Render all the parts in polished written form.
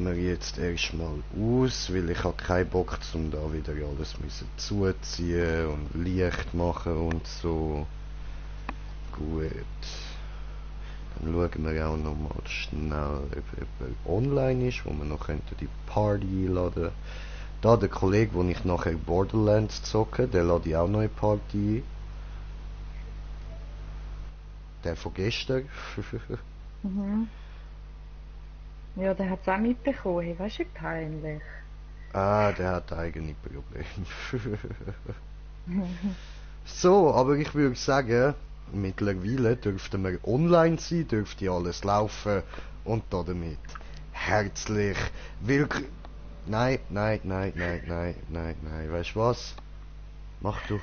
wir jetzt erstmal aus, weil ich habe keinen Bock, um da wieder alles müssen zuziehen und Licht machen und so. Gut. Dann schauen wir auch noch mal schnell, ob er online ist, wo wir noch die Party einladen. Da der Kollege, wo ich nachher Borderlands zocke, der lade ich auch noch eine Party ein. Der von gestern. Mhm. Ja, der hat es auch mitbekommen. Hey, weißt du, wie peinlich. Ah, der hat eigene Probleme. So, aber ich würde sagen, mittlerweile dürften wir online sein, dürfte alles laufen und damit herzlich willkommen. Nein, weißt du was? Mach du.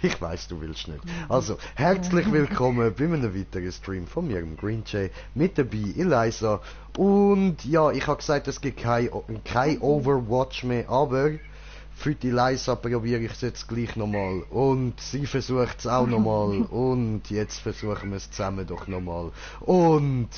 Ich weiß, du willst nicht. Also, herzlich willkommen bei einem weiteren Stream von mir, dem Green Jay, mit dabei Eliza. Und ja, ich habe gesagt, es gibt kein Overwatch mehr, aber für die Eliza probiere ich es jetzt gleich nochmal. Und sie versucht es auch nochmal. Und jetzt versuchen wir es zusammen doch nochmal. Und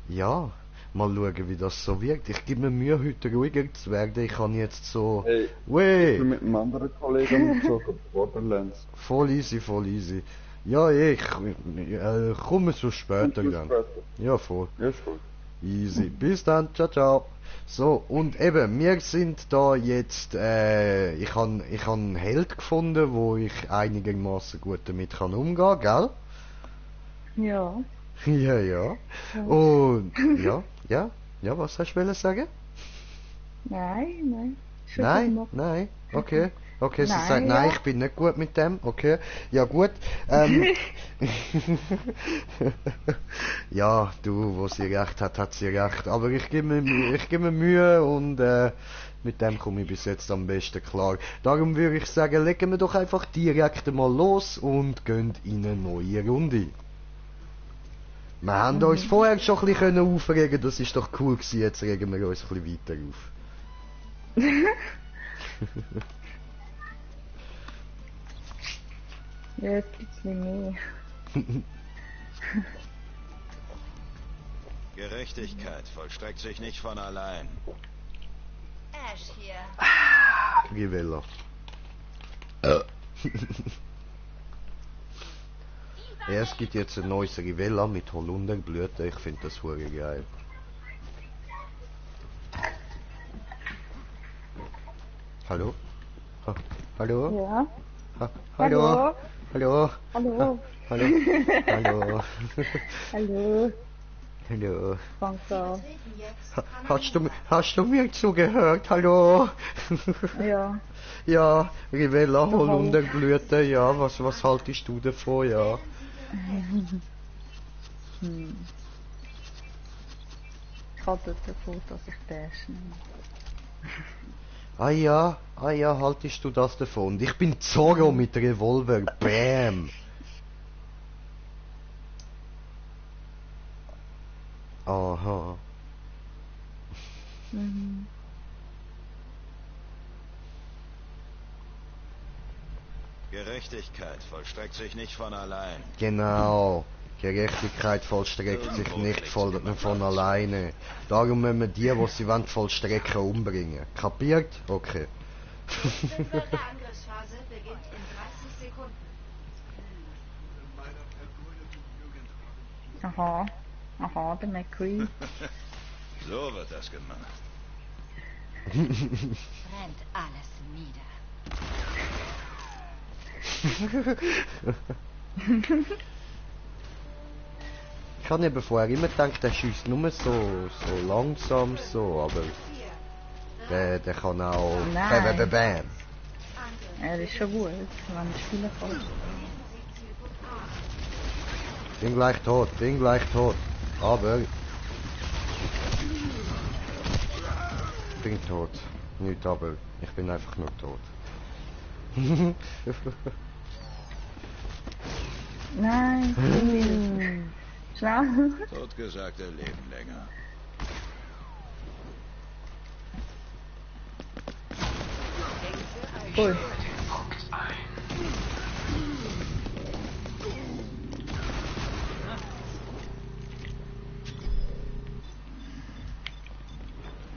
ja, mal schauen, wie das so wirkt. Ich gebe mir Mühe, heute ruhiger zu werden. Ich kann jetzt so... Hey, ich Weh! bin mit einem anderen Kollegen umgezogen, Borderlands. Voll easy. Ja, ich komme so später dann. Ja, voll. Ja, ist gut. Easy. Bis dann. Ciao. So, und eben, wir sind da jetzt, ich han einen Held gefunden, wo ich einigermaßen gut damit kann umgehen, gell? Ja. Ja. Und, ja, was hast du sagen? Nein. Schon Nein, gemacht. okay, sie Nein, sagt, nein, ja. ich bin nicht gut mit dem, okay, ja gut, ja, du, wo sie recht hat, hat sie recht, aber ich gebe mir Mühe und mit dem komme ich bis jetzt am besten klar. Darum würde ich sagen, legen wir doch einfach direkt mal los und gehen in eine neue Runde. Wir haben uns vorher schon ein bisschen aufregen, das ist doch cool gewesen, jetzt regen wir uns ein bisschen weiter auf. Ja, ein bisschen mehr. Gerechtigkeit vollstreckt sich nicht von allein. Ash hier. Rivella. Es gibt jetzt ein neues Rivella mit Holunderblüten, ich finde das hure geil. Hallo? Hallo? Ja. Hallo? Hallo? Hallo? Hallo? Hallo? Hallo? Danke. Hast du mir zugehört? Hallo? Ja. Ja, Rivella, Holunderblüte, ja, was haltest du davon, ja? Ich halte davon, dass ich Dash nehme. Ah ja, haltest du das davon? Ich bin Zorro mit Revolver, bam! Aha. Gerechtigkeit vollstreckt sich nicht von allein. Genau. Gerechtigkeit vollstreckt sich nicht von alleine. Darum müssen wir die sie wollen, vollstrecken, umbringen. Kapiert? Okay. Die vierte Angriffsphase beginnt in 30 Sekunden. Aha, der McCree. So wird das gemacht. Brennt alles nieder. Ich habe eben vorher immer gedacht, der schießt nur so langsam so, aber der kann auch Nein. bam. Er ist schon gut, wenn ich spielen kann. Bin gleich tot. Aber bin tot. Nicht aber, ich bin einfach nur tot. Nein. Schnell. Totgesagte leben länger. Cool.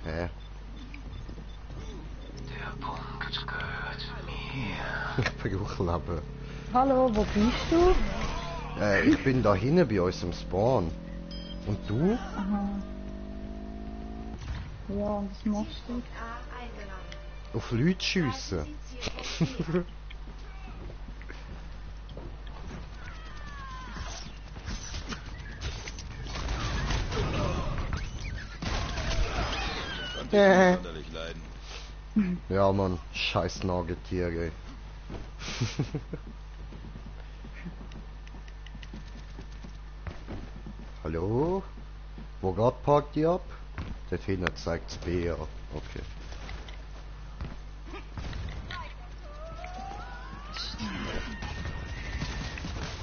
Hä? Ich brauche Leben. Hallo, wo bist du? Ich bin da hinten bei uns im Spawn. Und du? Aha. Ja, und was machst du? A eingenommen. Auf Leute schiessen. Halten Sie Zielprofil. Konnte ich nicht sonderlich leiden. Ja, Mann, scheiß Nagetiere. Hallo? Wo geht Party ab? Dort hinten zeigt's B an. Okay.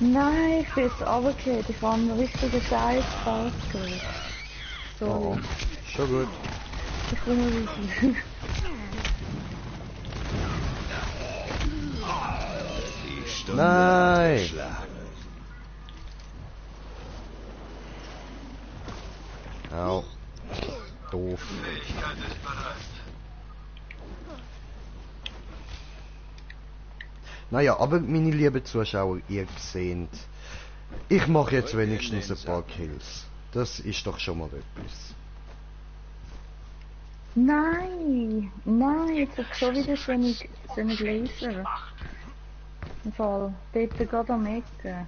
Nein, ich bin jetzt runtergefallen. Ich habe einen richtigen Scheiß rausgehört. Oh, Sorry. schon gut. Ich komme wieder. Die Stunde Nein. hat geschlagen. Au. Doof. Naja, aber meine lieben Zuschauer, ihr seht, ich mache jetzt wenigstens ein paar Kills. Das ist doch schon mal etwas. Nein! Nein, jetzt habe ich schon wieder so einen Laser. Im Fall, dort gerade am Ecken.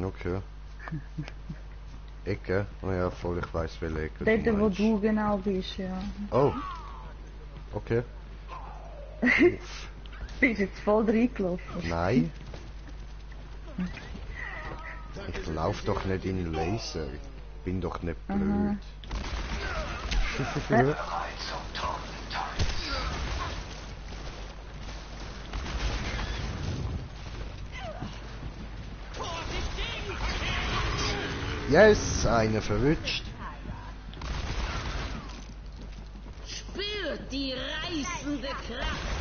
Okay. Ecke? Oh ja, voll, ich weiß welche Ecke Dort, wo meinst. du genau bist, ja. Oh. Okay. Bist jetzt voll reingelaufen. Nein. Ich lauf doch nicht in Laser. Bin doch nicht blöd. Yes, eine verwünscht. Spürt die reißende Kraft.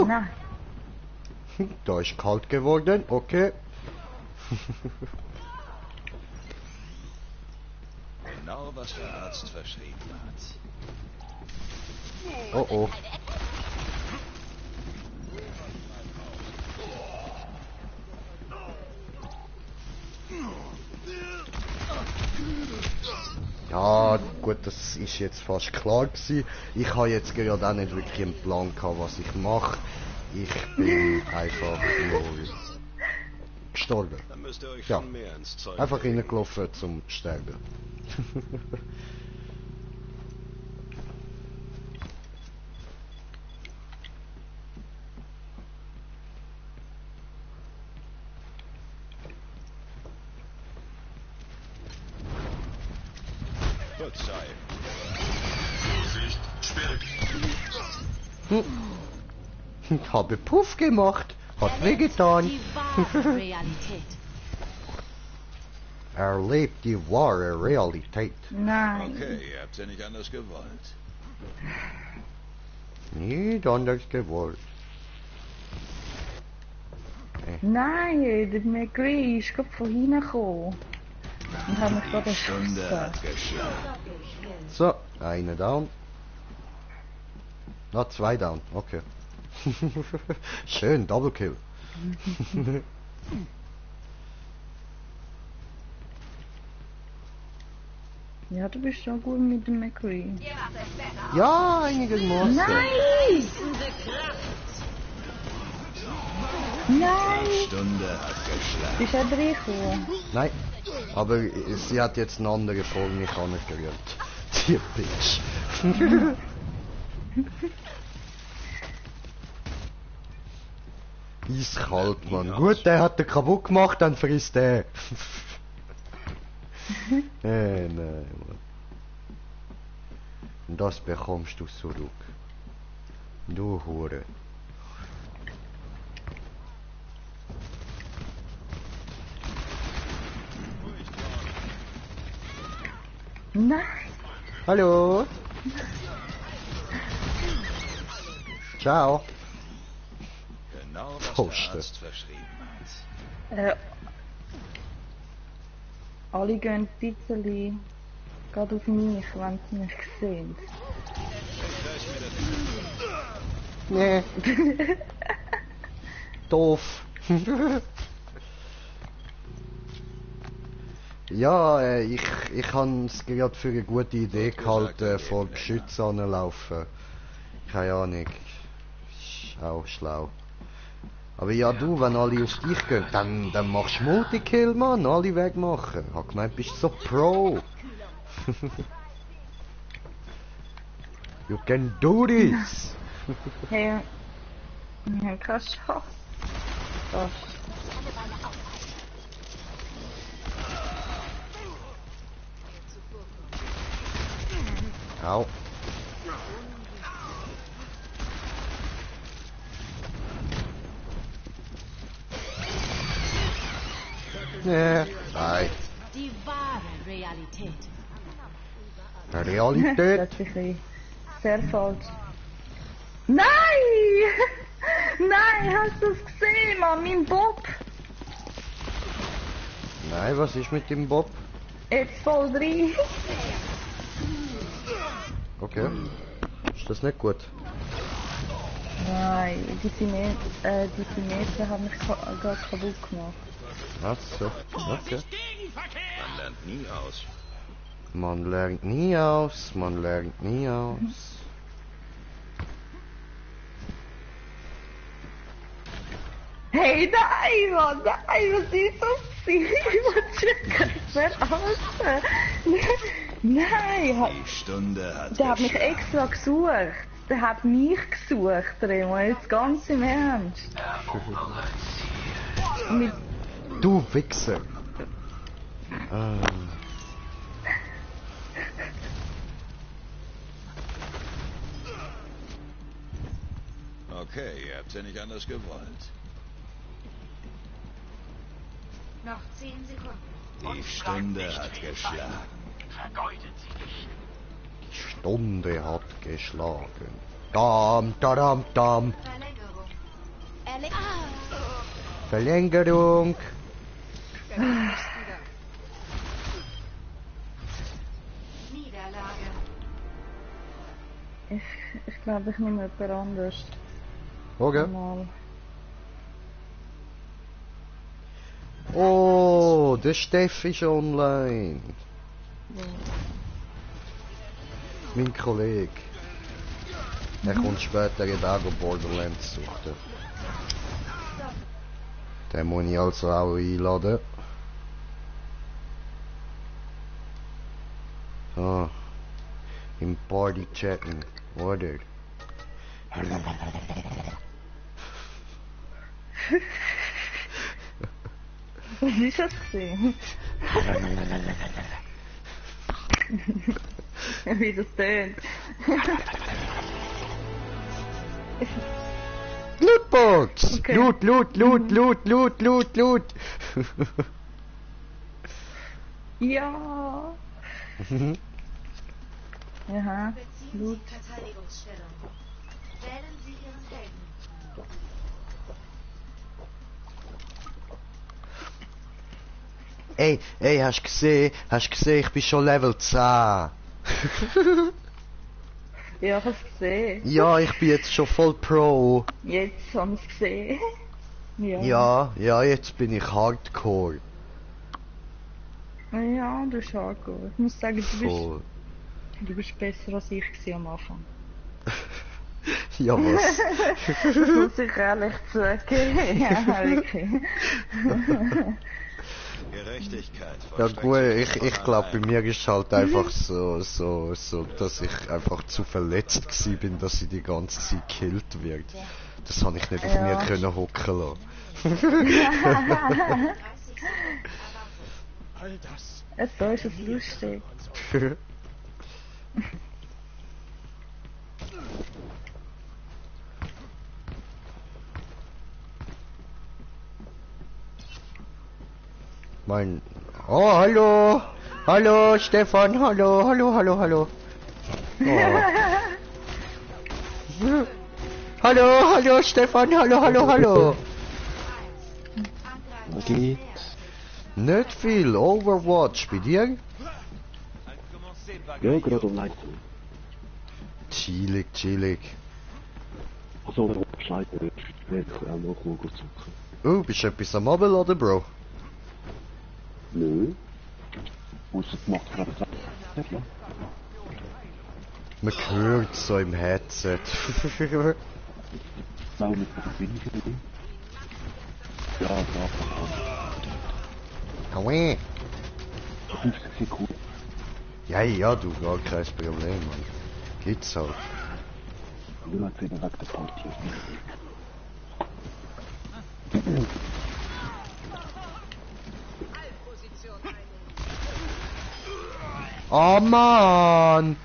Nein. Da ist kalt geworden, okay. Genau, was der Arzt verschrieben hat. Oh oh. Ja, gut, das ist jetzt fast klar gewesen. Ich habe jetzt gerade auch nicht wirklich einen Plan gehabt, was ich mache. Ich bin einfach nur gestorben. Dann müsst ihr euch Ja. schon mehr ins Zeug Einfach legen. reingelaufen zum Sterben. Verzeih. Ich habe Puff gemacht. Hat wehgetan. Die wahre Realität. Er lebt die wahre Realität. Nein. Okay, ihr habt's ja nicht anders gewollt. Nicht anders gewollt. Nein, der McGree ist gerade von hinten gekommen. Und hat mich gerade Die Stunde erschossen. hat geschlagen. So, eine down. Na, 2 down, okay. Schön, Double Kill. Ja, du bist schon gut mit dem McGree. Ihr macht es besser. Ja, einigermaßen. Reißende Kraft. Nein! Die Stunde hat geschlagen. Bist du auch reingekommen? Nein, aber sie hat jetzt eine andere Folge nicht angerührt. Die Bitch. Eiskalt, Mann. Gut, der hat den kaputt gemacht, dann frisst der. Nein, Mann. Und das bekommst du zurück. Du Hure. Nein! Hallo. Ciao. Genau, was Poste. der Arzt verschrieben hat. Alle gehen ein bisschen Geht auf mich, wenn sie mich sehen. Nee. Doof. Ja, ich habe es gerade für eine gute Idee gehalten, vor Geschützen anlaufen. Keine Ahnung. Ist auch schlau. Aber ja, du, wenn alle auf dich gehen, dann machst du Multikill, Mann. Alle wegmachen. Ich hab gemeint, bist so Pro. You can do this. Hey, ich hab keine Chance. Das. Au. Nee. Nein. Die wahre Realität. Realität. Das ist ein bisschen sehr falsch. Nein! Nein, hast du es gesehen, Mann? Mein Bob! Nein, was ist mit dem Bob? Jetzt voll drin. Okay. Ist das nicht gut? Nein, die Chinesen haben mich gerade kaputt gemacht. Ach so. Okay. Man lernt nie aus. Man lernt nie aus, man lernt nie aus. Hey, nein, Mann, nein, was ist das? Ich wollte verarschen. Nein, Die Stunde hat der hat mich geschlagen. extra gesucht. Der hat mich gesucht, Remo, jetzt ganz im Ernst. Mit Du Wichser. Ah. Okay, ihr habt's ja nicht anders gewollt. Noch 10 Sekunden. Die Stunde hat geschlagen. Die Stunde hat geschlagen. Dam, dam, dam. Verlängerung. Verlängerung. Niederlage. ich glaube, ich nehme jemand anders. Okay. Mal. Oh, der Steff ist online. Mein Kollege. Er kommt später in auch Borderlands suchen. Den muss ich also auch einladen. Ah. Im Party chatten, oder? Was ist das gesehen? Wie das tönt. Lootbox! Okay. Loot, loot, loot, loot, loot, loot, loot! Ja. Aha. Beziehen Gut. Sie Verteidigungsstellung. Wählen Sie Ihren Helden. Ey, hast du gesehen, ich bin schon Level 10. Ja, ich hab's gesehen. Ja, ich bin jetzt schon voll Pro. Jetzt haben wir es gesehen. Ja, jetzt bin ich Hardcore. Ja, du bist hardcore. Ich muss sagen, Voll. du bist besser als ich gewesen am Anfang. Ja, was? Das muss ich ehrlich zugeben. Ja, wirklich. Gerechtigkeit. Ja vollstreckt gut, sich ich von glaube, bei allein. mir ist halt einfach so, dass ich einfach zu verletzt gsi bin, dass ich die ganze Zeit gekillt wird. Das habe ich nicht auf Ja. mir können hocken lassen. 30 Sekunden. So ist es lustig. Mein... Oh, hallo! Hallo, Stefan, hallo, hallo, hallo, hallo. Oh. Hallo, hallo, Stefan, hallo, hallo, hallo. Geht. Nicht viel, Overwatch, bei dir? Ja, gerade online. Chillig, chillig. Also, wenn du Bescheid willst, werde ich auch noch zocken. Oh, bist du etwas am Abladen, Bro? Nö. Ausser du machst gerade das. Man hört so im Headset. Sau mit der Verbindung. Ja, da. Aue. Das ist sehr cool. Ja, ja, du, gar kein Problem, Mann. Gibt's halt. Nur hat sie den Weg der Party. Oh Mann!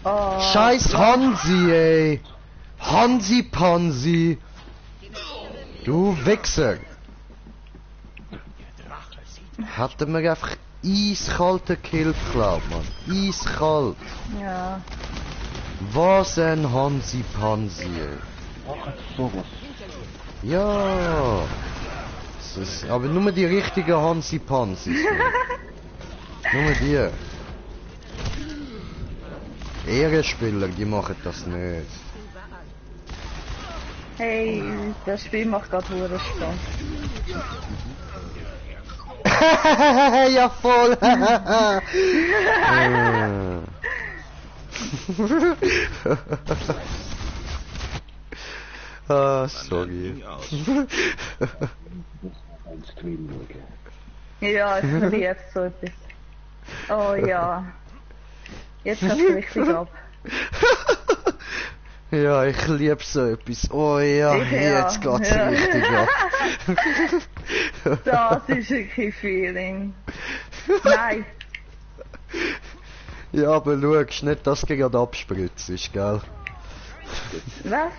Oh, Scheiß Hansi, ey! Hansi Pansi! Du Wichser! Hätte mir einfach eiskalten Kill geklaut, Mann. Eiskalt! ja. Was ein Hansi Pansi, ey. Ach, sowas. Ja! Aber nur die richtigen Hansi Pansis. Nur die. Ehrenspieler, die machen das nicht. Hey, das Spiel macht gerade hure Spaß. Ja, voll! Ah, sorry. Ein Stream schauen. Ja, ich liebe so etwas. Oh ja. Jetzt hast du richtig ab. Ja, ich liebe so etwas. Oh ja, Ja, jetzt geht's ja. richtig ab. Das ist wirklich Feeling. Nein. Ja, aber schau, nicht, dass du gerade abspritzt, gell? Was?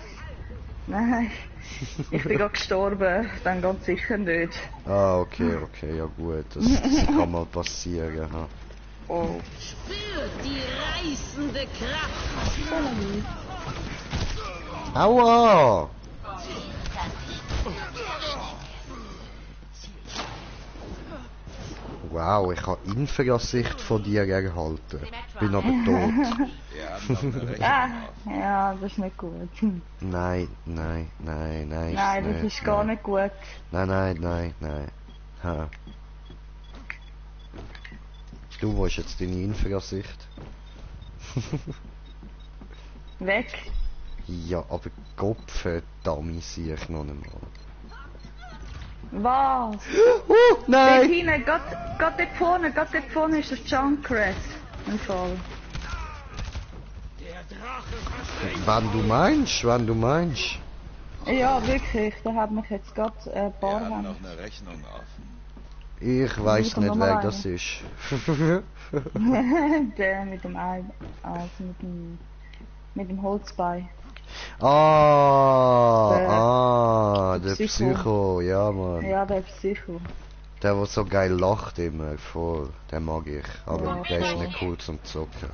Nein. Ich bin gerade gestorben, dann ganz sicher nicht. Ah, okay, ja gut, das kann mal passieren, ha. Oh. Spürt die reißende Kraft. Aua! Wow, ich habe Infrasicht von dir erhalten. Bin aber tot. Wir haben noch eine Rechnung Ah, offen. ja, das ist nicht gut. Nein. Nein, das nicht, ist gar nein. nicht gut. Nein. Ha. Du, wo ist jetzt deine Infrasicht? Weg. Ja, aber Kopf, Dummy sehe ich noch nicht mal. Was? Dort Nein! hinten, gerade dort vorne ist das Junkrat. Im Fall. Wenn du meinst. Ja, wirklich, der hat mich jetzt gerade ein Wir paar haben Hände. noch eine Rechnung offen. Ich weiß Ich komm nicht, noch mal wer rein. das ist. Der mit dem Ei, also mit dem Holzbein. Der Psycho. Psycho, ja Mann. Ja, der Psycho. Der so geil lacht immer, voll. Den mag ich. Aber Ja, der ist voll. nicht cool zum Zocken.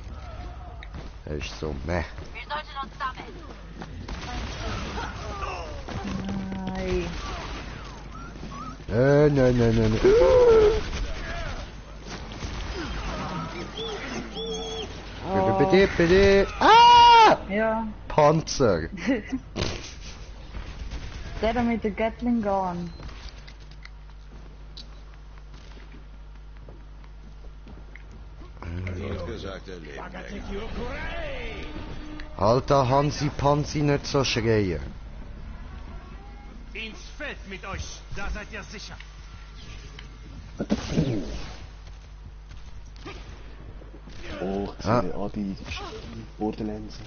Der ist so, meh. Wir sollten uns sammeln. Nein. Nein. Oh, Bitte. Ah! ja. Panzer. Der da mit der Gatling Gun. Gut gesagt, er lebt länger. Alter Hansi Pansi nicht so schreien. Ins Feld mit euch, da seid ihr sicher. Oh, ich Ah. sehe die Borderlands.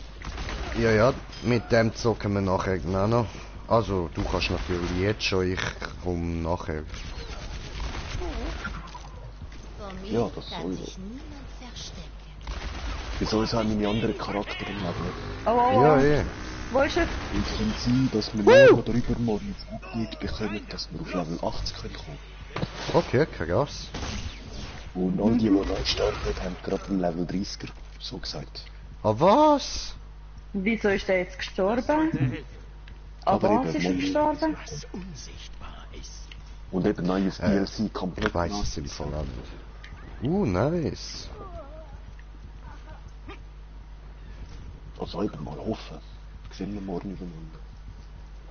Ja, mit dem zocken wir nachher auch noch. Also, du kannst natürlich jetzt schon, ich komme nachher. Vor mir Ja, das kann sowieso. sich niemand verstecken. Wieso ist auch meine anderen Charakter im Level? Oh, Ja, eh. Wo ist er? Und es kann sein, dass wir morgen oder übermorgen ein Update bekommen, dass wir auf Level 80 können kommen. Okay, krass. Und all die neu gestartet haben, gerade einen Level 30er, so gesagt. Ah, was? Wieso ist der jetzt gestorben? Aber Aber was eben ist er morgen- gestorben? Unsichtbar ist. Und eben neues DLC Ich komplett weiß es im Fall auch nicht. Nice. Also eben mal hoffen. Sehen wir morgen übereinander.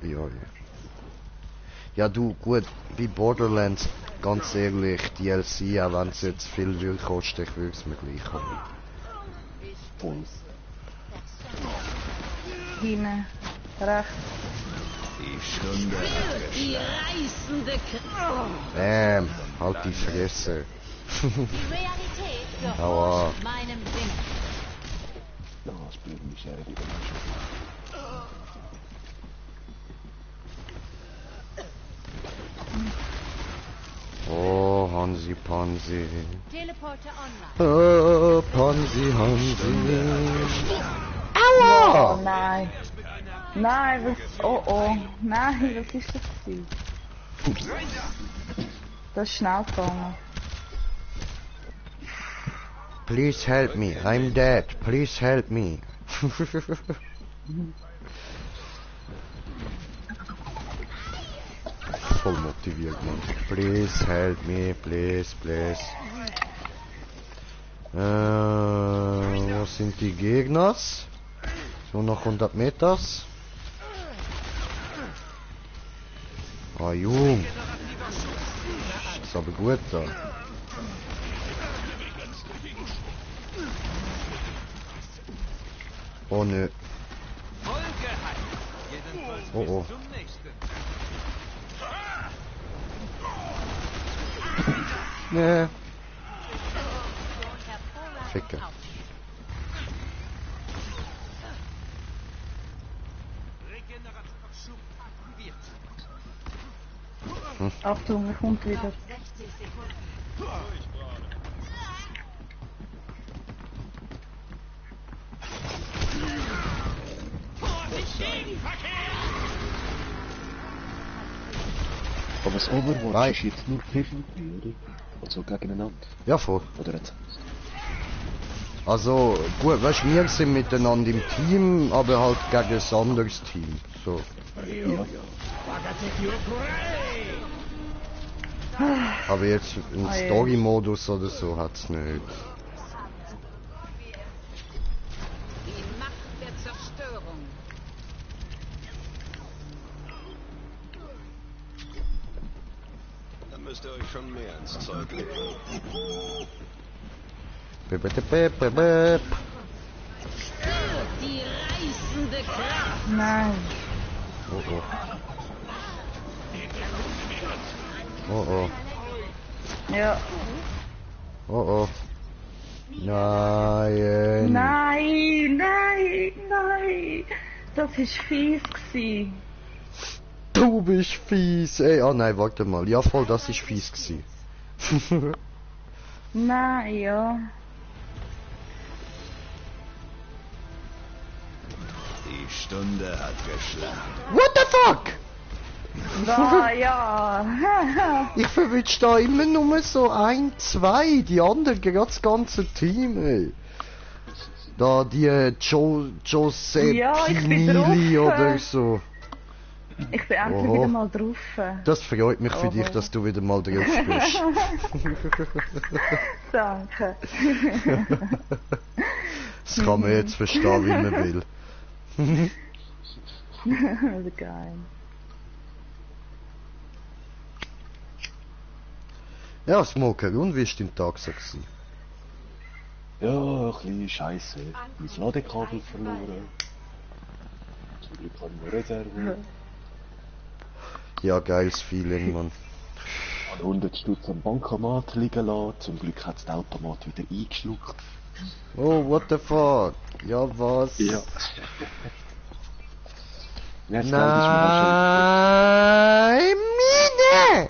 Ja, ja. Ja, du, gut, bei Borderlands, ganz ehrlich, DLC, auch wenn es jetzt viel will kosten, ich würde es mir gleich holen. Voll. Hinten. Rechts. Die Stunde hat Die geschlagen. reißende Kraft. Halt die Fresse. Die Realität Aua. gehorcht meinem Willen. Ja, das bleibt mich sehr wieder. Oh, Hansi Pansi. Teleporter online. Oh, Pansi Hansi. Oh Aua! nein. Nein, was... Oh oh. Nein, was ist das gewesen? Das ist schnell gegangen. Please help me, I'm dead. Please help me. Voll motiviert, man. Please help me, please, please. Wo sind die Gegners? So noch 100 Meters. Ah, Jung. Ist aber gut da. Oh nö. Oh oh. Nee. Ficker. Achtung, er kommt wieder. 60 Sekunden. Aber das Overwatch Nein. ist jetzt nur PvP, oder? Also gegeneinander. Ja, voll. Oder jetzt? Also, gut, weißt wir sind miteinander im Team, aber halt gegen ein anderes Team. So. Aber jetzt im Ah, ja. Story-Modus oder so hat's nicht. Die Macht der Zerstörung. Dann müsst ihr euch schon mehr ins Zeug legen. Bip, bip, bip, bip, bip. Die reißende Kraft. Nein. Oh oh. Oh oh. Ja. Oh oh. Nein. Nein, nein, nein. Das ist fies gsi. Du bist fies, ey. Ah nein, warte mal. Ja voll, das ist fies gsi. Nein, ja. Die Stunde hat geschlagen. What the fuck? Da, ja. Ich verwünsche da immer nur so 1, 2, die anderen gerade das ganze Team, ey. Da die Giuseppini Ja, ich bin drauf. oder so. Ich bin endlich Oho. wieder mal drauf. Das freut mich für Oho. dich, dass du wieder mal drauf bist. Danke. Das kann man jetzt verstehen, wie man will. Geil. Ja, Smoker, und wie war dein Tag so gewesen? Ja, ein bisschen scheiße. Mein Ladekabel verloren. Zum Glück habe ich eine Reserve. Ja, geiles Feeling, Mann. Habe 100 Stutz am Bankomat liegen lassen. Zum Glück hat es der Automat wieder eingeschluckt. Oh, what the fuck? Ja, was? Ja. Ja, das Geld ist mir auch Nein, Mine!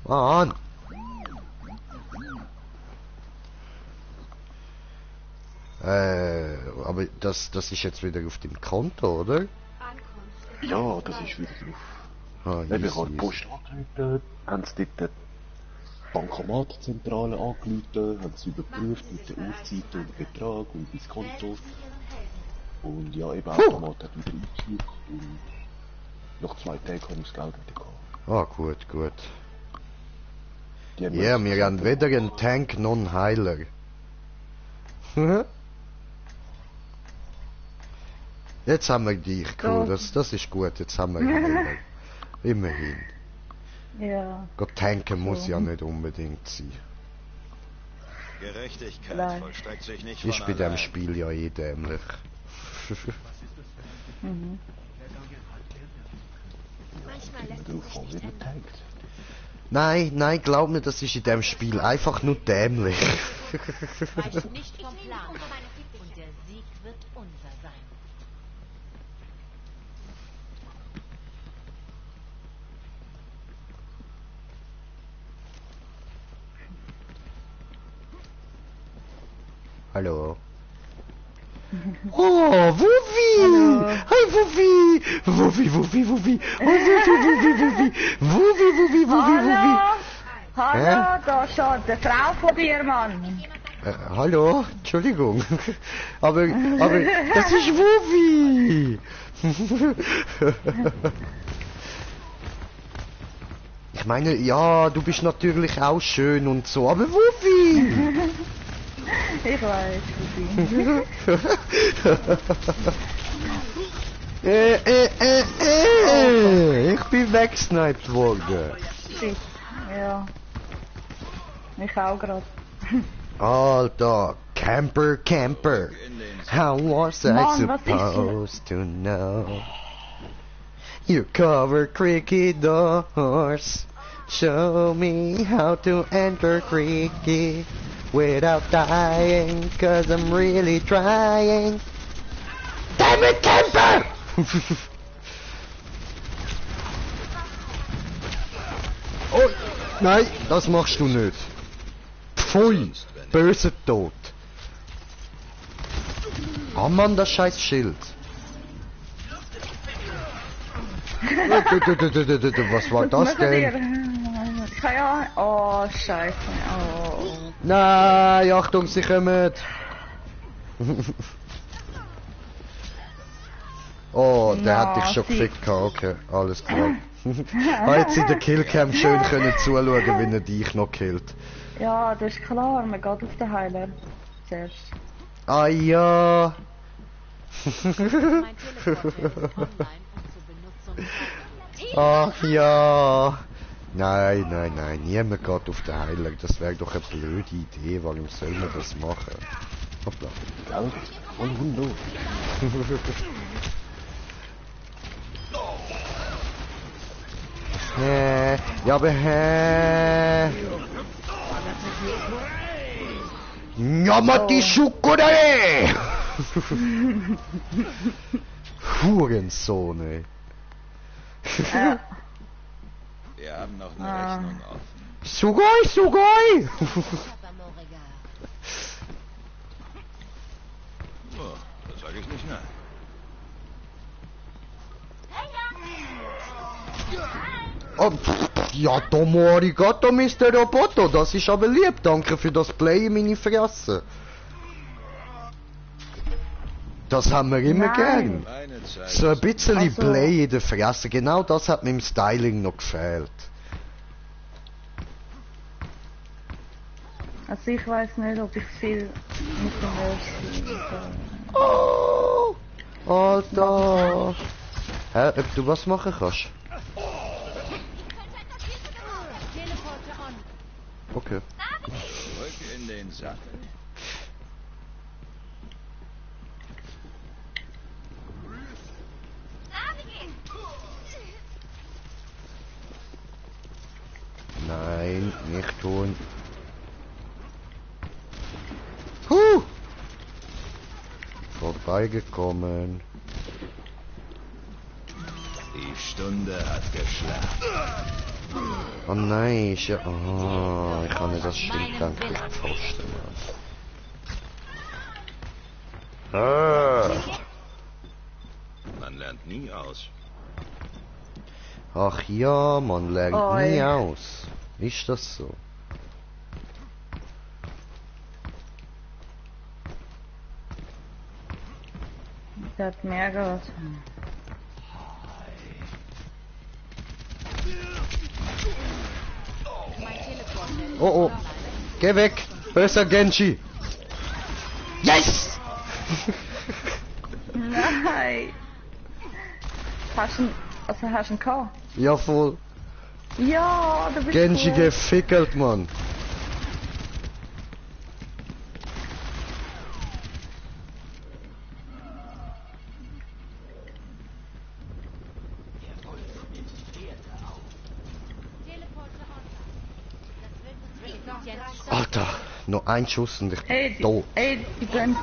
Mann! Aber das ist jetzt wieder auf dem Konto, oder? schon... Ja, das ist wieder drauf. Ah, Ich habe easy, die Post angerufen, haben sie dort die Bankomatzentrale angerufen, haben sie überprüft mit der Uhrzeit und Betrag und mein Konto. Und ja, eben Automat hat wieder eingeschluckt und nach 2 Tagen habe ich das Geld wieder gehabt. Ah, gut, gut. Die haben Ja, mir wir haben weder einen Tank noch einen Heiler. Jetzt haben wir dich, cool. Das ist gut. Jetzt haben wir ihn. Immerhin. Ja. Gott, tanken muss ja nicht unbedingt sein. Gerechtigkeit Nein. vollstreckt sich nicht Ist von bei dem allein. Spiel ja eh dämlich. Mhm. Manchmal lässt Du es sich voll nicht wieder ändern. tankt. Nein, glaub mir, das ist in dem Spiel einfach nur dämlich. Weicht nicht vom Plan ab. Und Und der Sieg wird unser sein. Hallo. Oh, Wuffi! Hi, Wuffi! Wuffi! Oh, Wuffi! Hallo! Hä? Hallo, da steht eine Frau von dir, Mann. Hallo? Entschuldigung. aber das ist Wuffi! Ich meine, ja, du bist natürlich auch schön und so, aber Wuffi! Ich weiß, Wuffi. Ich bin weggesniped worden. Ja. Ich auch gerade. Alter, Camper. How was I Mann, was ist denn? supposed to know? You cover cricket doors. Show me how to enter cricket without dying, 'cause I'm really trying. Damn it, Camper! Oh, nein, das machst du nicht. Pfui, böser Tod. Oh Mann, das scheiß Schild. Was war das denn? Keine Ahnung. Oh, Scheiße. Oh. Nein, Achtung, sie kommen. Oh, der hat dich schon sie- gefickt gehabt. Okay, alles klar. Hat sie in der Killcam schön können zuschauen, wenn er dich noch killt. Ja, das ist klar. Man geht auf den Heiler. Zuerst. Ah ja. Mein Teleporter ist online und zur Benutzung. Ach ja. Nein, niemand geht auf den Heiler. Das wäre doch eine blöde Idee. Warum soll man das machen? Hoppla. Gell? Voll Hundo. Ja, aber Yamati Shukure! Hurensohn, ey. Wir haben noch eine Rechnung offen. Sugoi! Oh, das sage ich nicht nein. Oh, ja, domo arigato, Mr. Roboto. Das ist aber lieb. Danke für das Play in meine Fresse. Das haben wir immer Nein. gern. Meine Zeit. So ein bisschen Also- Play in der Fresse. Genau das hat mir im Styling noch gefehlt. Also ich weiß nicht, ob ich viel mit dem Verse Oh, Alter. Hä, ob du was machen kannst? Teleporter on. Okay. Zurück in den Sattel. Nein, nicht tun. Huh! Vorbeigekommen. Die Stunde hat geschlagen. Oh nein, ist ja... Oh, ich kann nicht das Schild dann posten. Ah. Man lernt nie aus. Ach ja, man lernt Oi. nie aus. Ist das so? Der hat mehr gehört. Mein Teleporter ist Oh, oh. online. Geh weg! Böser Genji! Yes! Nein! Hast du ihn, also hast du ihn gehabt? Ja, voll. Ja, du bist Genji gut. gefickelt, Mann. Teleporter online. Das wird uns effizient. Alter, noch ein Schuss und ich Ey, bin tot. die gehen...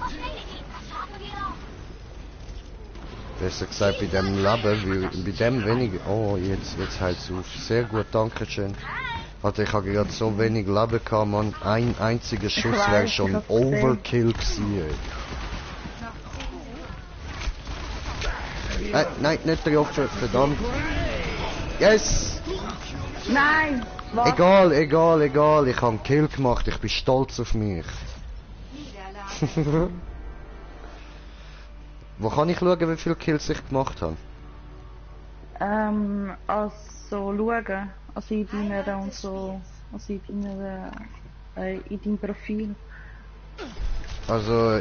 Besser gesagt, bei dem Leben, bei dem wenig... Oh, jetzt heilt's auf. Sehr gut, danke schön. Alter, ich habe gerade so wenig Leben gehabt, Mann. Ein einziger Schuss weiß, wäre ich schon hab's gesehen. Overkill gewesen, ey. Nein, nicht getroffen, verdammt. Yes! Nein! Was? Egal, ich habe einen Kill gemacht, ich bin stolz auf mich. Niederlage. Wo kann ich schauen, wie viele Kills ich gemacht habe? Also schauen. Also in deiner und so. Also in deiner... in deinem Profil. Also,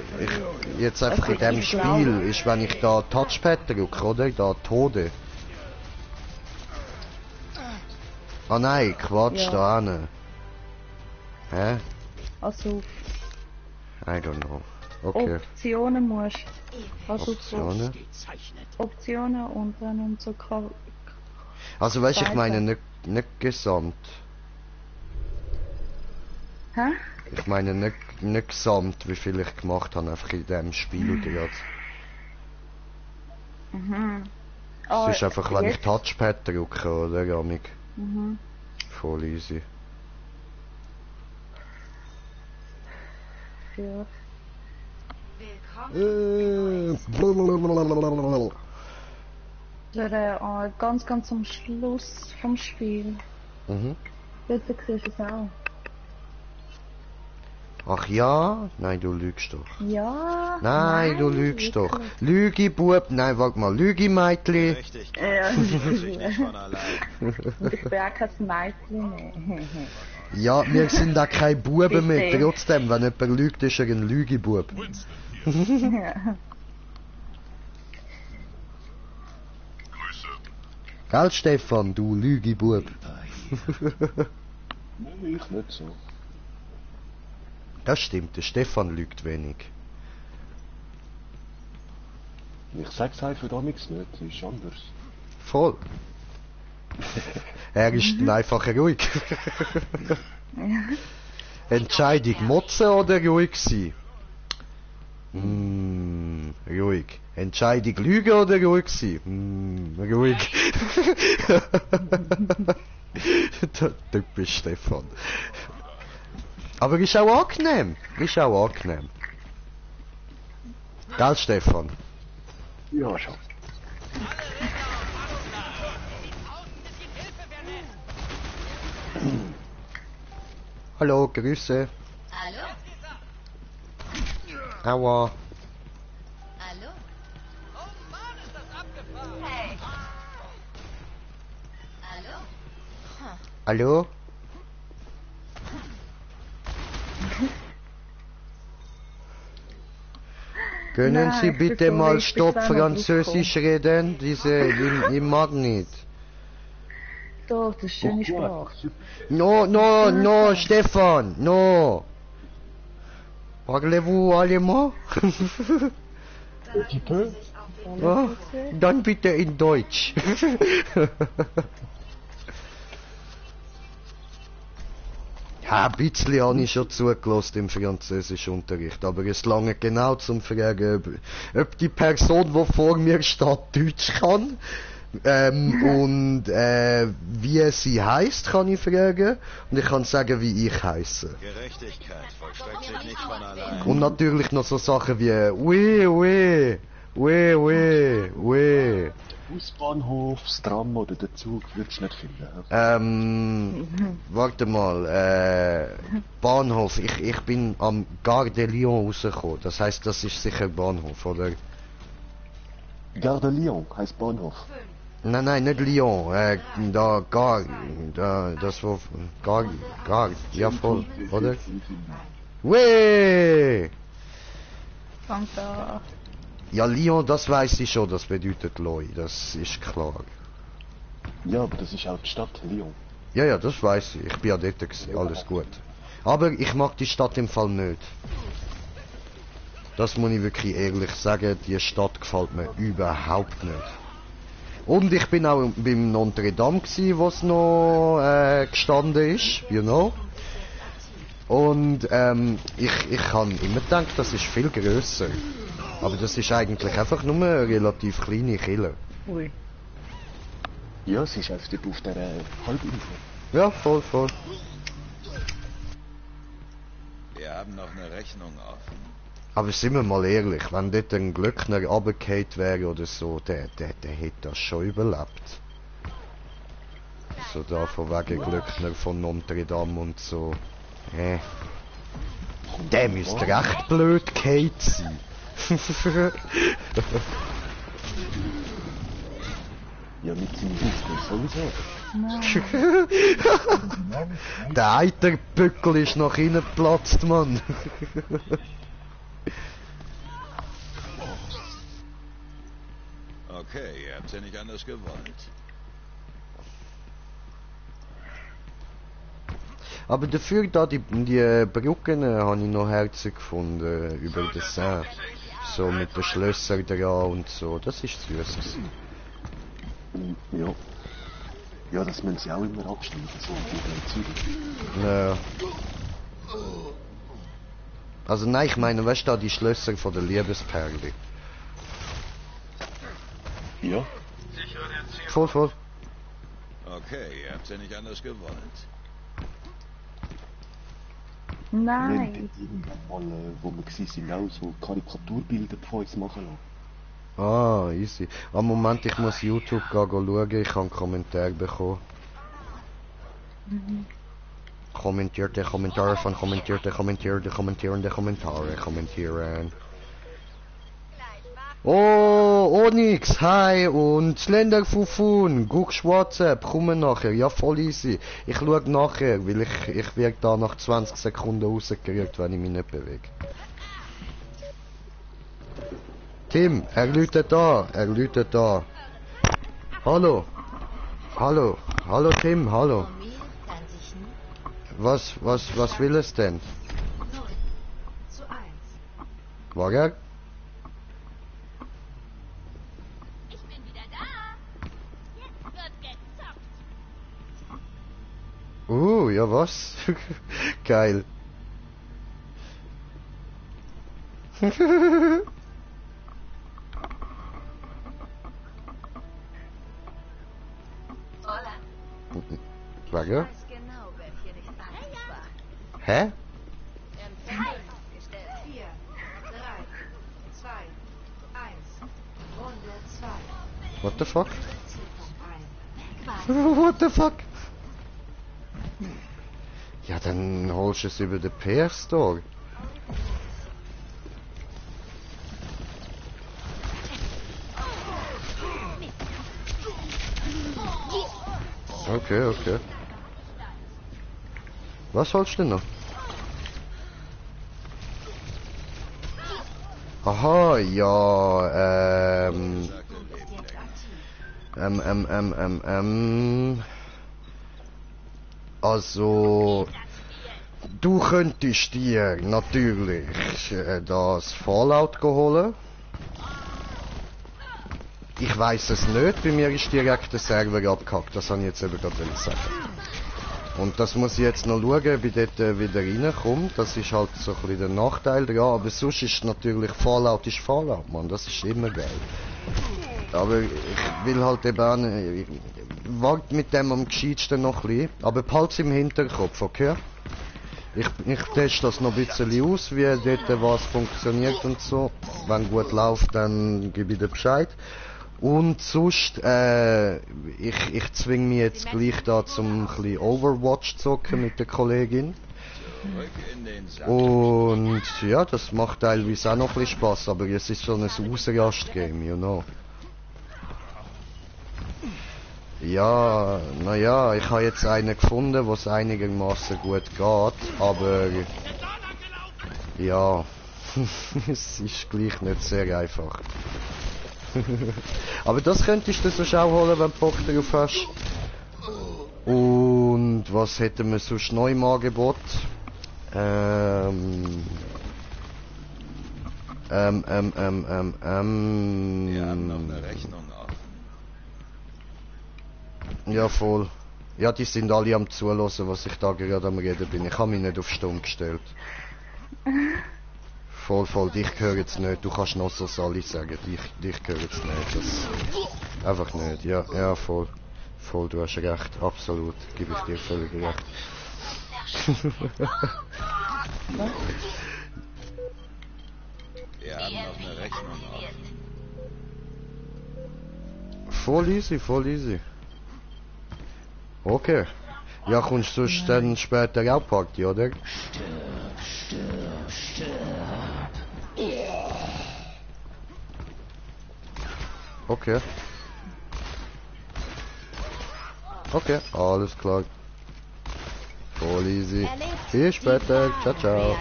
jetzt einfach in dem ich Spiel glaube- ist, wenn ich da Touchpad drücke, oder? Da Tode. Ah nein, Quatsch, Ja. da hinten. Hä? Also I don't know. Okay. Optionen musst. Also Optionen. so Optionen und dann und so Also weißt du, ich meine Seite. nicht gesamt. Hä? Ich meine nicht gesamt, wie viel ich gemacht habe, einfach in dem Spiel gerade. Mhm. Es ist einfach, wenn ich jetzt- Touchpad drücke, oder? Jamig. Mhm. Voll easy. Ja. Willkommen. Ganz am Schluss vom Spiel. Mhm. Dort siehst du es auch. Ach ja? Nein, du lügst doch. Ja. Nein, du lügst doch. wirklich. Lügi, Bub. Nein, warte mal. Lügi, Meitli. Richtig. Ja. Tut sich nicht von allein. Und ich bin auch kein Mädchen mehr. Ja, wir sind da kein Buben mehr. Bitte. Trotzdem, wenn jemand lügt, ist er ein Lügi-Bub. Ja. Gell, Stefan, du Lügi-Bub? Nein, ich nicht so. Das stimmt, der Stefan lügt wenig. Ich sag's einfach damals nicht, das ist anders. Voll. Er ist einfach ruhig. Entscheidung, motzen oder ruhig sein? Ruhig. Entscheidung, lügen oder ruhig sein? Ruhig. Typisch Stefan. Aber ist auch angenehm. Ist auch angenehm. Gell, Stefan? Ja, schon. Hallo, Grüße. Hallo? Aua. Hallo? Hallo? Hallo? Können Nein, Sie ich bin bitte so mal richtig Stopp zusammen Französisch reden? Ich mag nicht. Doch, das ist schöne Sprache. No, Stefan, no. Parlez-vous allemand? Petit peu. Ja, dann bitte in Deutsch. Ja, ein bisschen habe ich schon zugelassen im Französischunterricht, aber es lange genau zum Fragen, ob die Person, die vor mir steht, Deutsch kann. Und wie sie heißt, kann ich fragen. Und ich kann sagen, wie ich heiße. Gerechtigkeit vollstreckt sich nicht von allein. Und natürlich noch so Sachen wie oui. Busbahnhof, das Tram oder der Zug würdest du nicht finden. Warte mal, Bahnhof. Ich bin am Gare de Lyon rausgekommen. Das heißt, das ist sicher Bahnhof, oder? Gare de Lyon heisst Bahnhof. Nein, nicht Lyon. Da Gare, das wo Gare, ja voll, oder? Weh! fängt an. Ja, Lyon, das weiß ich schon, das bedeutet Loi, das ist klar. Ja, aber das ist auch die Stadt Lyon. Ja, ja, das weiß ich. Ich bin ja dort gewesen, alles gut. Aber ich mag die Stadt im Fall nicht. Das muss ich wirklich ehrlich sagen, die Stadt gefällt mir überhaupt nicht. Und ich bin auch beim Notre Dame gsi, wo es noch gestanden ist, you know. Und ich habe immer gedacht, das ist viel grösser. Aber das ist eigentlich einfach nur eine relativ kleine Kille. Ui. Ja, es ist einfach dort auf der Halbinsel. Ja, voll, voll. Wir haben noch eine Rechnung offen. Aber sind wir mal ehrlich, wenn dort ein Glöckner runtergefallen wäre oder so, der hätte das schon überlebt. So da von wegen Glöckner von Notre Dame und so. Der müsste recht blöd gefallen sein. Ja, mit seinem Fußball sowieso. Der Eiterbückel ist nach innen geplatzt, Mann. Okay, ihr habt's ja nicht anders gewollt. Aber dafür da die Brücken habe ich noch herzig gefunden über den See. So mit den Schlössern dran und so, das ist süß. Ja. Ja, das müssen sie auch immer abschneiden, so wie Zürich. Ja. Also nein, ich meine, weißt du da die Schlösser von der Liebesperle? Ja. Voll, voll. Okay, ihr habt's ja nicht anders gewollt. Wir haben Nein. dort irgendwann mal, wo wir waren, auch so Karikaturbilder von uns machen lassen. Ah, easy. Am Moment, ich muss YouTube schauen, ich habe einen Kommentar bekommen. Kommentierte Kommentare von kommentierende Kommentare kommentieren. Oh, Onyx, hi und Slenderfufun, guckst WhatsApp, komm nachher, ja voll easy. Ich schau nachher, weil ich werde da nach 20 Sekunden rausgerührt, wenn ich mich nicht bewege. Tim, er läutet da. Hallo. Hallo Tim, hallo. Was will es denn? 0:1. War er? Ich bin wieder da. Jetzt wird gezockt. Ja was? Geil. Hola. War Ich er? weiß genau, wer hier nicht anwesend war. Hä? Empfehlung gestellt. 4, 3, 2, 1. Runde 2. What the fuck? Ziffern ein. What the fuck? Ja, dann holst du es über den PS Store. Okay. Was holst du denn noch? Aha, ja, also, du könntest dir natürlich das Fallout holen. Ich weiß es nicht, bei mir ist direkt der Server abgehackt, das habe ich jetzt eben gerade sagen. Und das muss ich jetzt noch schauen, ob ich dort wieder reinkomme. Das ist halt so ein bisschen der Nachteil dran, aber sonst ist natürlich Fallout, man, das ist immer geil. Aber ich will halt eben auch nicht, warte mit dem am gescheitsten noch ein bisschen, aber behalt's im Hinterkopf, okay? Ich teste das noch ein bisschen aus, wie dort was funktioniert und so. Wenn gut läuft, dann gebe ich dir Bescheid. Und sonst, ich zwinge mich jetzt gleich da zum ein bisschen Overwatch zocken mit der Kollegin. Zurück in den Sack. Und ja, das macht teilweise auch noch ein bisschen Spaß, aber es ist so ein Ausrast-Game, you know. Ja, naja, ich habe jetzt einen gefunden, wo es einigermaßen gut geht, aber ja, Es ist gleich nicht sehr einfach. Aber das könntest du sonst auch holen, wenn du Bock drauf hast. Und was hätten wir sonst neu im Angebot? Wir haben noch eine Rechnung offen. Ja, voll. Ja, die sind alle am Zuhören, was ich da gerade am Reden bin. Ich habe mich nicht auf Stumm gestellt. Voll, dich höre jetzt nicht. Du kannst noch so alle sagen. Dich höre jetzt nicht. Das, einfach nicht. Ja, voll. Voll, du hast recht. Absolut. Gebe ich dir völlig recht. Wir haben noch eine Rechnung offen. Voll easy. Okay. Ja, kommst du sonst dann später auch Party, oder? Okay. Okay, alles klar. Voll easy. Bis später. Ciao.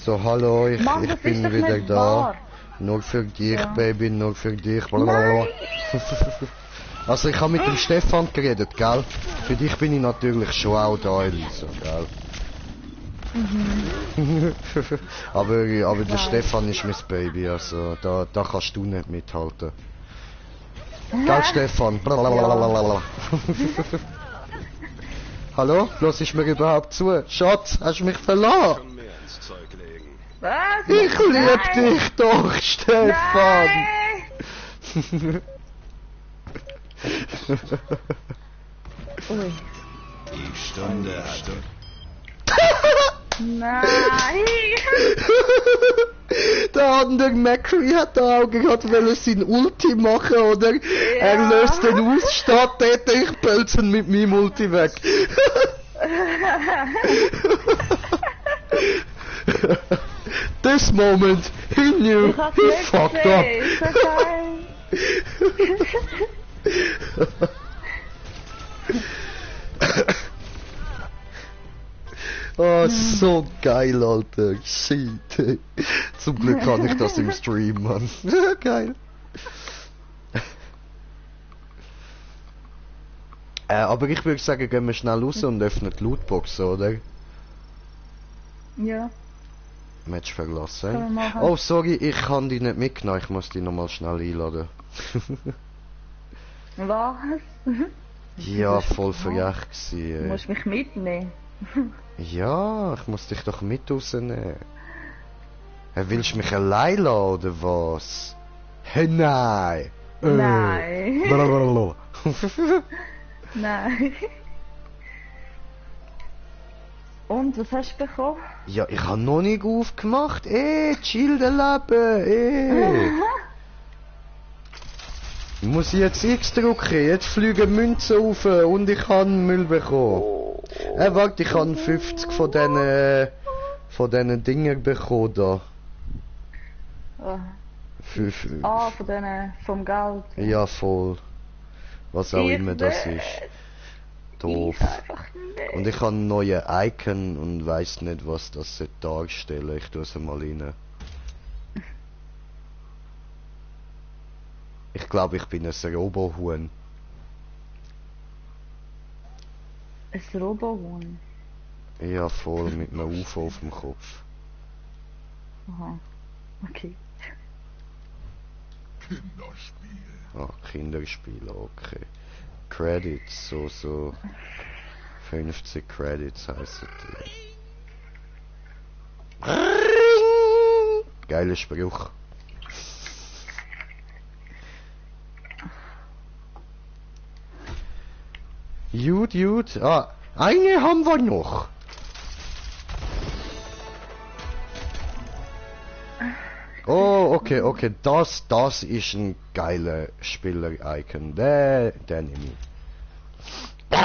So, hallo, ich Mann, das bin ist doch wieder nicht da. wahr. Nur für dich, Ja. Baby, nur für dich. Blablabla. Also, ich habe mit dem Stefan geredet, gell? Für dich bin ich natürlich schon auch da, Elisa, gell? aber der Stefan ist mein Baby, also da kannst du nicht mithalten. Gell, Stefan? Blablabla. Hallo? Los ist mir überhaupt zu? Schatz, hast du mich verlassen? Schon mehr ins Zeug legen. Was? Ich lieb dich doch, Stefan! Nein! Ui. Die Stunde hat... Nein! Der andere Macri hat da auch gerade wollen sein Ulti machen, oder? Er löst den aus, statt dort, ich pölzen mit meinem Ulti weg. This moment, he knew, Ich hab's he nicht fucked up. gesehen. Ist das geil? Oh, so geil, Alter. Shit. Ey. Zum Glück kann ich das im Stream, Mann. Geil. Aber ich würde sagen, gehen wir schnell raus und öffnen die Lootbox, oder? Ja, Match können wir verlassen. machen. Oh, sorry, ich kann die nicht mitgenommen. Ich muss die nochmal schnell einladen. Was? Ja, voll Du verjährt gewesen. musst mich mitnehmen. Ja, ich muss dich doch mit rausnehmen. Willst du mich allein lassen, oder was? Hey, nein! Nein. Blablabla. Nein. Und, was hast du bekommen? Ja, ich habe noch nicht aufgemacht. Chill dein Leben. Muss ich jetzt X drücken? Jetzt fliegen Münzen auf und ich kann Müll bekommen. Warte, ich habe 50 von diesen Dingen bekommen da. Oh. Fünf- Von denen, vom Geld. Ja, voll. Was auch Ich immer das nicht. ist. Doof. Ich einfach nicht. Und ich habe einen neuen Icon und weiß nicht, was das soll darstellen. Ich tue es mal rein. Ich glaube, ich bin ein Robohuhn. Ein Robohuhn. Ja, voll mit einem UFO auf dem Kopf. Aha. Okay. Ah, Kinderspiele, okay. Credits, so 50 Credits heissen die. Geiler Spruch. Gut. Ah, eine haben wir noch. Oh, okay, das ist ein geiler Spieler-Icon. Der nehme ich.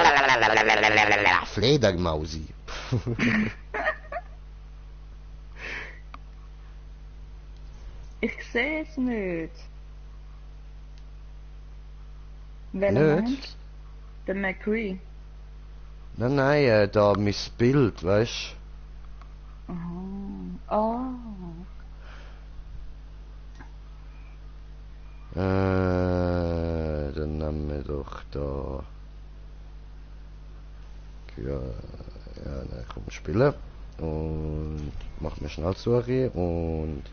Fledermausi. Ich sehe es nicht. Welcher Nicht? Mensch? Der McCree. Nein, da mein Bild, weißt Aha. Ah. Dann nehmen wir doch da. Ja, dann komm spielen. Und machen wir Schnellsuche und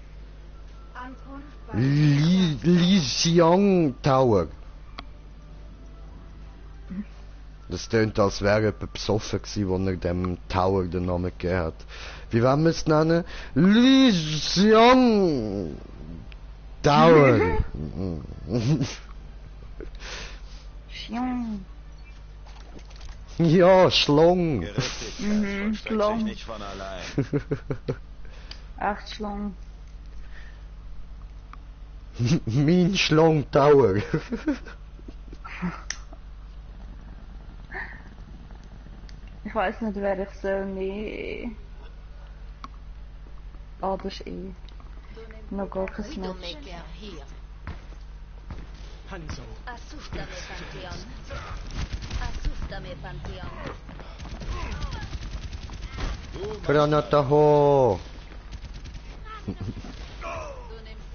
Ankunft bei Li Xiang Tower. Das tönt, als wäre jemand besoffen gewesen, wo er dem Tower den Namen gegeben hat. Wie wollen wir es nennen? Li Xiang Tower. Xiong. Ja, Schlong. Gerechtigkeit vollstreckt sich Schlong. nicht von allein. Echt Schlong. Mein Schlong Tower. Ich weiß nicht, wer ich soll nehmen. Ah, das ist eh. Noch gar kein Match. Widowmaker hier. Hanzo. Asustame, Pantheon. Asustame, Pantheon. Granata ho. Du nimmst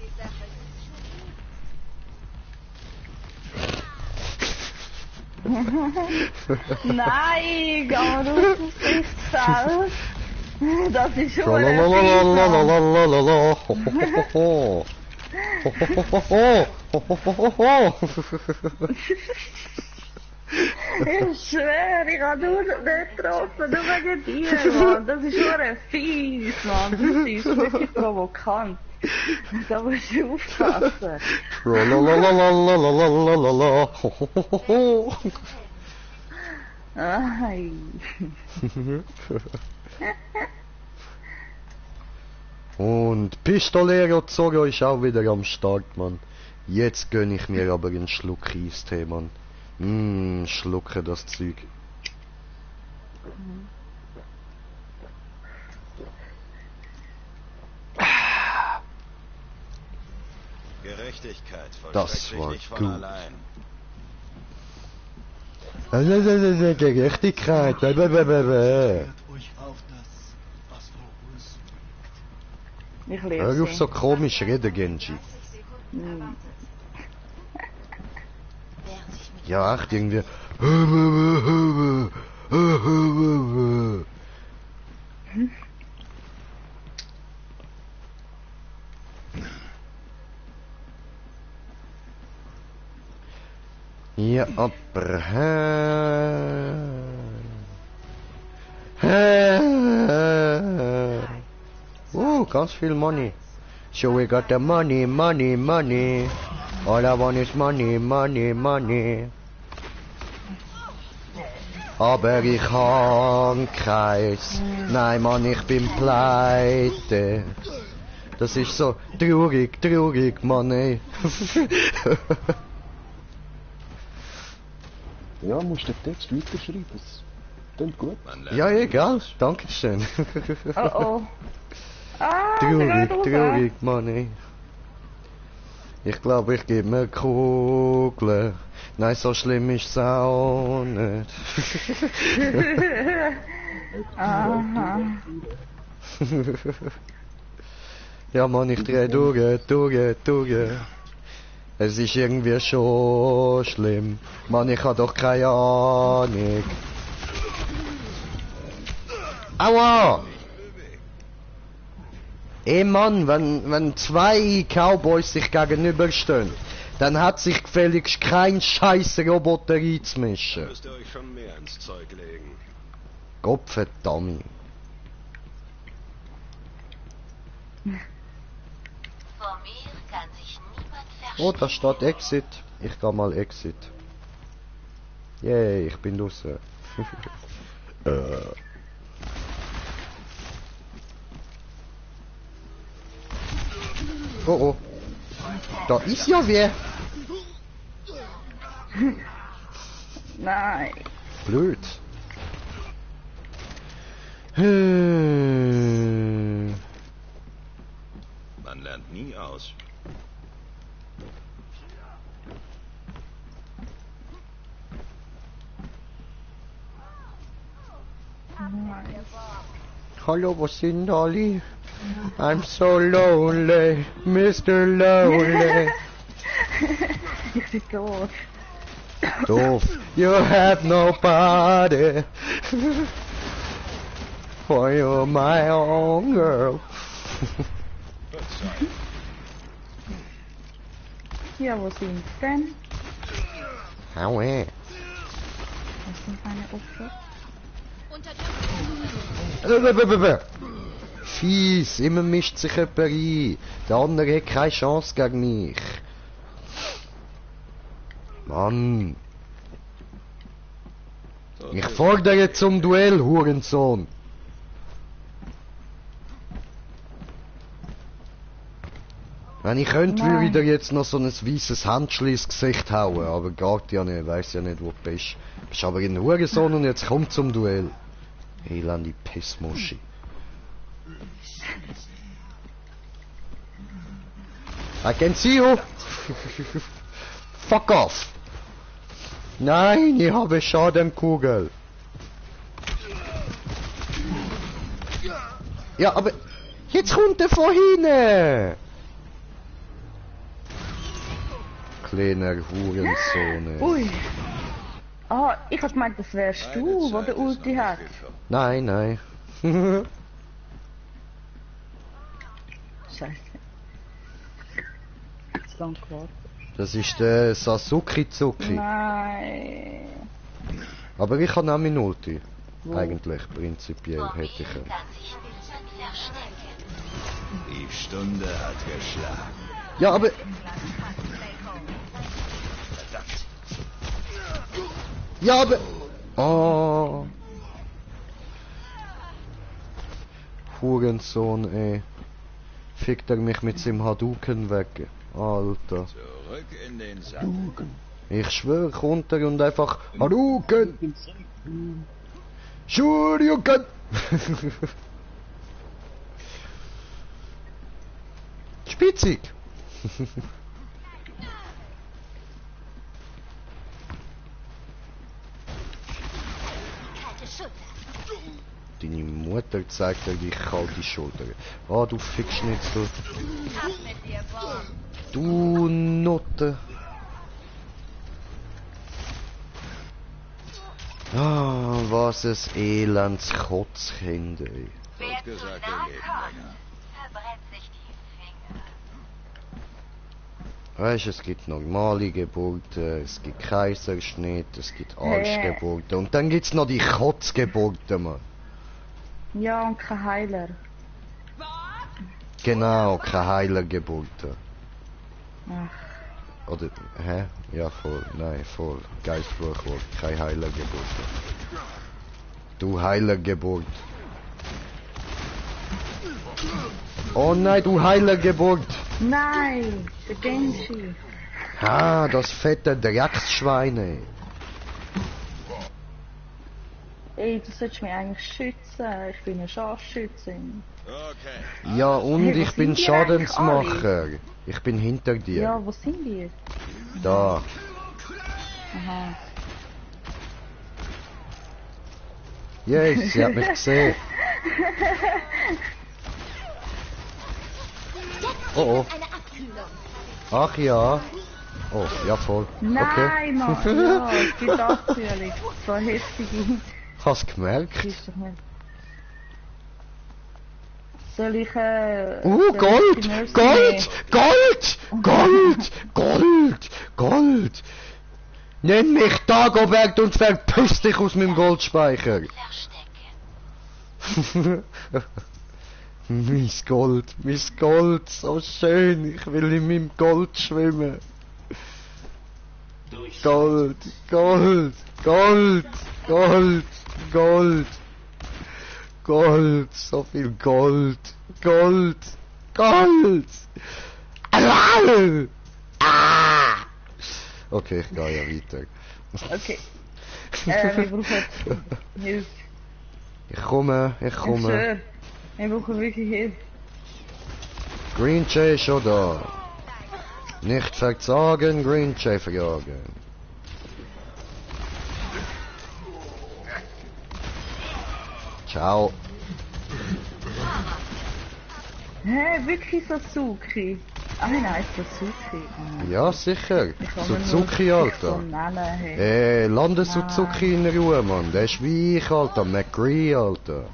die Sache Nein, geh mal raus aus Sichtfeld. Das ist schon ein Lalalalalalala. Ho, ho, ho, ho. Ho, ho, ho, ho, ho. Ho, ho, ho, ho, ho. Ich schwöre, ich habe nur nicht getroffen, nur wegen dir, Mann. Das ist schon ein fies, Mann. Das ist wirklich provokant. Da musst du aufpassen. Lalalalalalala. Ho, ho, ho, ho, ho. Ai. Und Pistolero Zorro ist auch wieder am Start, Mann. Jetzt gönn ich mir aber einen Schluck Eistee, Mann. Schlucke das Zeug. Gerechtigkeit Das vollstreckt sich war nicht von gut. allein. Gerechtigkeit. Hört euch auf das, was vor uns Ich Hör auf lese so komisch reden, Genji. Wer sich mit Ja, echt irgendwie. Ja, aber ganz viel Money. So we got the money, money, money. All I want is money, money, money. Aber ich han keins. Nein, Mann, ich bin pleite. Das ist so traurig, traurig, Mann, ey. Ja, musst den Text weiterschreiben. Das klingt gut. Man lernt Ja, nie egal. aus. Dankeschön. Oh oh. Ah, Traurig, der geht raus. traurig, Mann, ey. Ich glaube, ich gebe mir Kugeln. Nein, so schlimm ist's auch nicht. Aha. Ja, Mann, ich dreh durch. Es ist irgendwie schon schlimm. Mann, ich hab doch keine Ahnung. Aua! Ey Mann, wenn zwei Cowboys sich gegenüberstehen, dann hat sich gefälligst kein scheiß Roboter einzumischen. Müsst ihr euch schon mehr ins Zeug legen. Gottverdammt. Vor mir kann sich niemand verstecken. Oh, da steht Exit. Ich geh mal Exit. Yay, ich bin draussen. Oh oh. Da ist ja wer. Nein. Blöd. Man lernt nie aus. Hallo, wo sind alle? I'm so lonely, Mr. Lonely. Ich bin tot. Doof. You have nobody. For you're my own girl. Ja, wo sind sie denn? Aue. Das sind meine Opfer. Fies, immer mischt sich jemand ein. Der andere hat keine Chance gegen mich. Mann. Ich fordere zum Duell, Hurensohn. Wenn ich könnte, würde ich dir jetzt noch so ein weißes Handschli ins Gesicht hauen, aber geht ja nicht, weiss ja nicht, wo du bist. Bist aber in Hurensohn und jetzt komm zum Duell. Elende Pissmuschi. I can see you. Fuck off. Nein, ich habe Schadenkugel. Ja, aber jetzt kommt er von hinten. Kleiner Hurensohn. Ui. Ah, ich hab gemeint, das wärst du, der der Ulti hat. Nein, nein. Scheiße. Jetzt lang gewartet. Das ist der Sasuke-Zuki. Nein. Aber ich habe auch meine Ulti. Wo? Eigentlich, prinzipiell hätte ich ihn. Die Stunde hat geschlagen. Ja, aber... Ja, aber... Oh. Hurensohn, ey. Fickt er mich mit seinem Hadouken weg. Alter. Zurück in den Sack. Ich schwör, kommt er und einfach... Hadouken! Shoryuken! Spitzig! Deine Mutter zeigt dir die kalte Schulter. Ah, du Fickschnitzel. Du Nutte. Ah, was ein elends Kotzkind, ey. Kurz gesagt, er lebt länger. verbrennt sich die Finger. Weißt, es gibt normale Geburten, es gibt Kaiserschnitt, es gibt Arschgeburten und dann gibt's noch die Kotzgeburten, Mann. Ja, und kein Heiler. Genau, keine Heilergeburten. Ach, Oder, hä? Ja, voll, nein, voll. Geistfluchwort, keine Heilergeburten. Du Heilergeburt. Oh nein, du Heilergeburt. nein, der Genshi. Ah, das fette Drecksschwein, ey. Ey, du solltest mich eigentlich schützen. Ich bin eine Scharfschützin. Okay. Ja, und Hey, wo ich bin sind die eigentlich Schadensmacher. Ich bin hinter dir. Ja, wo sind die? Da. Aha. Yes, sie hat mich gesehen. Oh oh. Ach ja. Oh, ja voll. Okay. Nein, Mann, ja, es gibt Abkühlung. So heftige. Hast gemerkt? Ist doch nicht. Soll ich, soll Gold! ich die Nurse Gold! Gold! Gold! Gold! Gold! Nenn mich Dagobert und verpiss dich aus meinem Goldspeicher! Mein Gold, so schön, ich will in meinem Gold schwimmen. Gold, Gold, Gold, Gold, Gold, Gold, so viel Gold, Gold, Gold. Ah! Okay, ich gehe ja weiter. Okay. Wir brauchen Hilfe. Ich komme. Sir, wir brauchen wirklich Hilfe. Green Jay ist schon da. Nicht verzagen, Green Jay verjagen. Ciao. Hä, wirklich Suzuki? Ah nein, Suzuki. Ja, sicher. Ich kann mir nur Suzuki, so Alter. nennen, hey. Lande Suzuki in Ruhe, Mann. Der ist wie ich, Alter. McGree, Alter.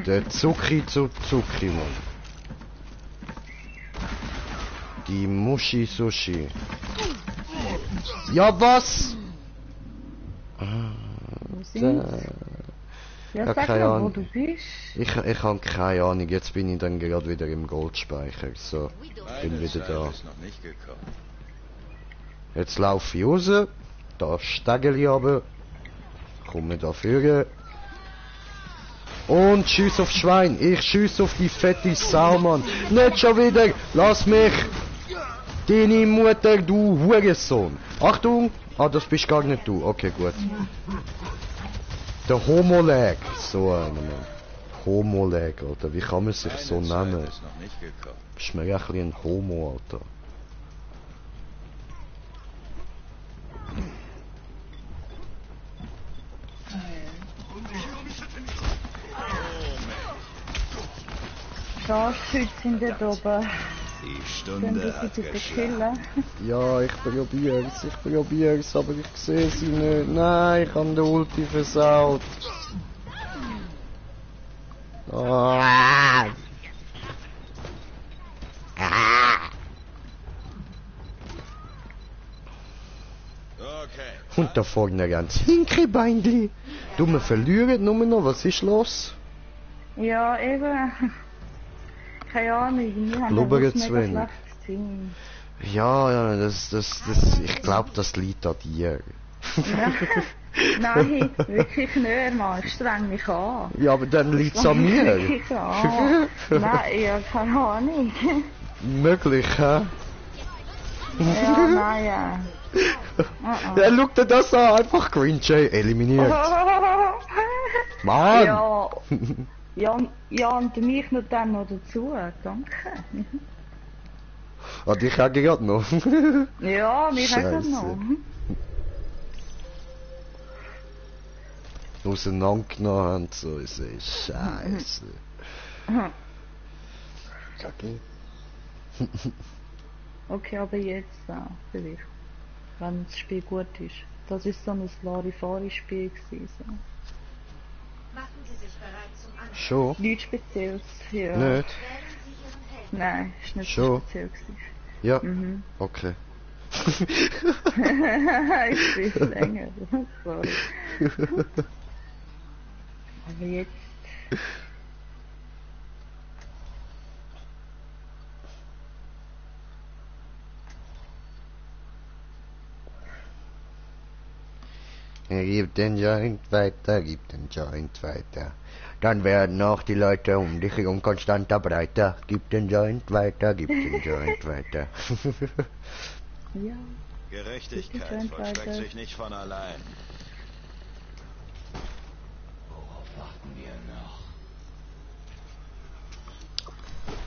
Der Suzuki, Mann. Die Mushi Sushi. Ja, was? Wo sind sie? Ja, Ja, sag keine mal, wo Ahnung. du bist. Ich habe keine Ahnung. Jetzt bin ich dann gerade wieder im Goldspeicher. So, bin Eine wieder Zeit da. ist noch nicht gekommen. Jetzt laufe ich raus. Da Stegeli runter. Komme da vorne. Und schieß aufs Schwein. Ich schieß auf die fette Sau, Mann. Nicht schon wieder. Lass mich. Deine Mutter, du Hurensohn. Achtung. Ah, das bist gar nicht du. Okay, gut. Der Homoleg. So einer, Mann. Homoleg, Alter. Wie kann man sich so Eine Zeit nennen? ist noch nicht gekommen. Ist mir echt ein Homo, Alter. Scharfschütze sind dort oben. Die Können Stunde die hat sie bitte geschlagen. killen? Ja, ich probier's, aber ich sehe sie nicht. Nein, ich habe den Ulti versaut. Ah. Okay. Und da vorne ganz Hinkelbeinli. Du, wir verlieren nur noch, was ist los? Ja, eben. Keine Ahnung, wir haben Blubber ein jetzt mega wenig. schlechtes Team. Ja, das, ich glaube, das liegt an dir. Nein, wirklich nicht, Mann. Streng mich an. Ja, aber dann liegt's an mir. Wirklich an. Nein, ja, keine Ahnung. Möglich, hä? Ja, nein, ja. Ja, schau dir das an, einfach Green Jay eliminiert. Mann! Ja. Ja, und mich noch dann noch dazu. Danke. Ah, dich auch gerade noch. Ja, mich auch Scheisse. noch. Auseinandergenommen haben, so ist es. Scheiße. Kacke. Okay, aber jetzt vielleicht. Wenn das Spiel gut ist. Das ist so ein Larifari-Spiel gewesen. Machen Sie sich bereit zum Angriff. Schon? Nichts Spezielles. Ja. Nicht? Wählen Sie Ihren Helden. Nein, ist nicht Schon? so speziell gewesen. Ja, Mhm. okay. Ich bin länger. Sorry. Aber jetzt. Gib den Joint weiter, gib den Joint weiter. Dann werden auch die Leute um dich herum konstanter breiter. Gib den Joint weiter, gib den Joint weiter. Ja. Gerechtigkeit Joint vollstreckt weiter. sich nicht von allein.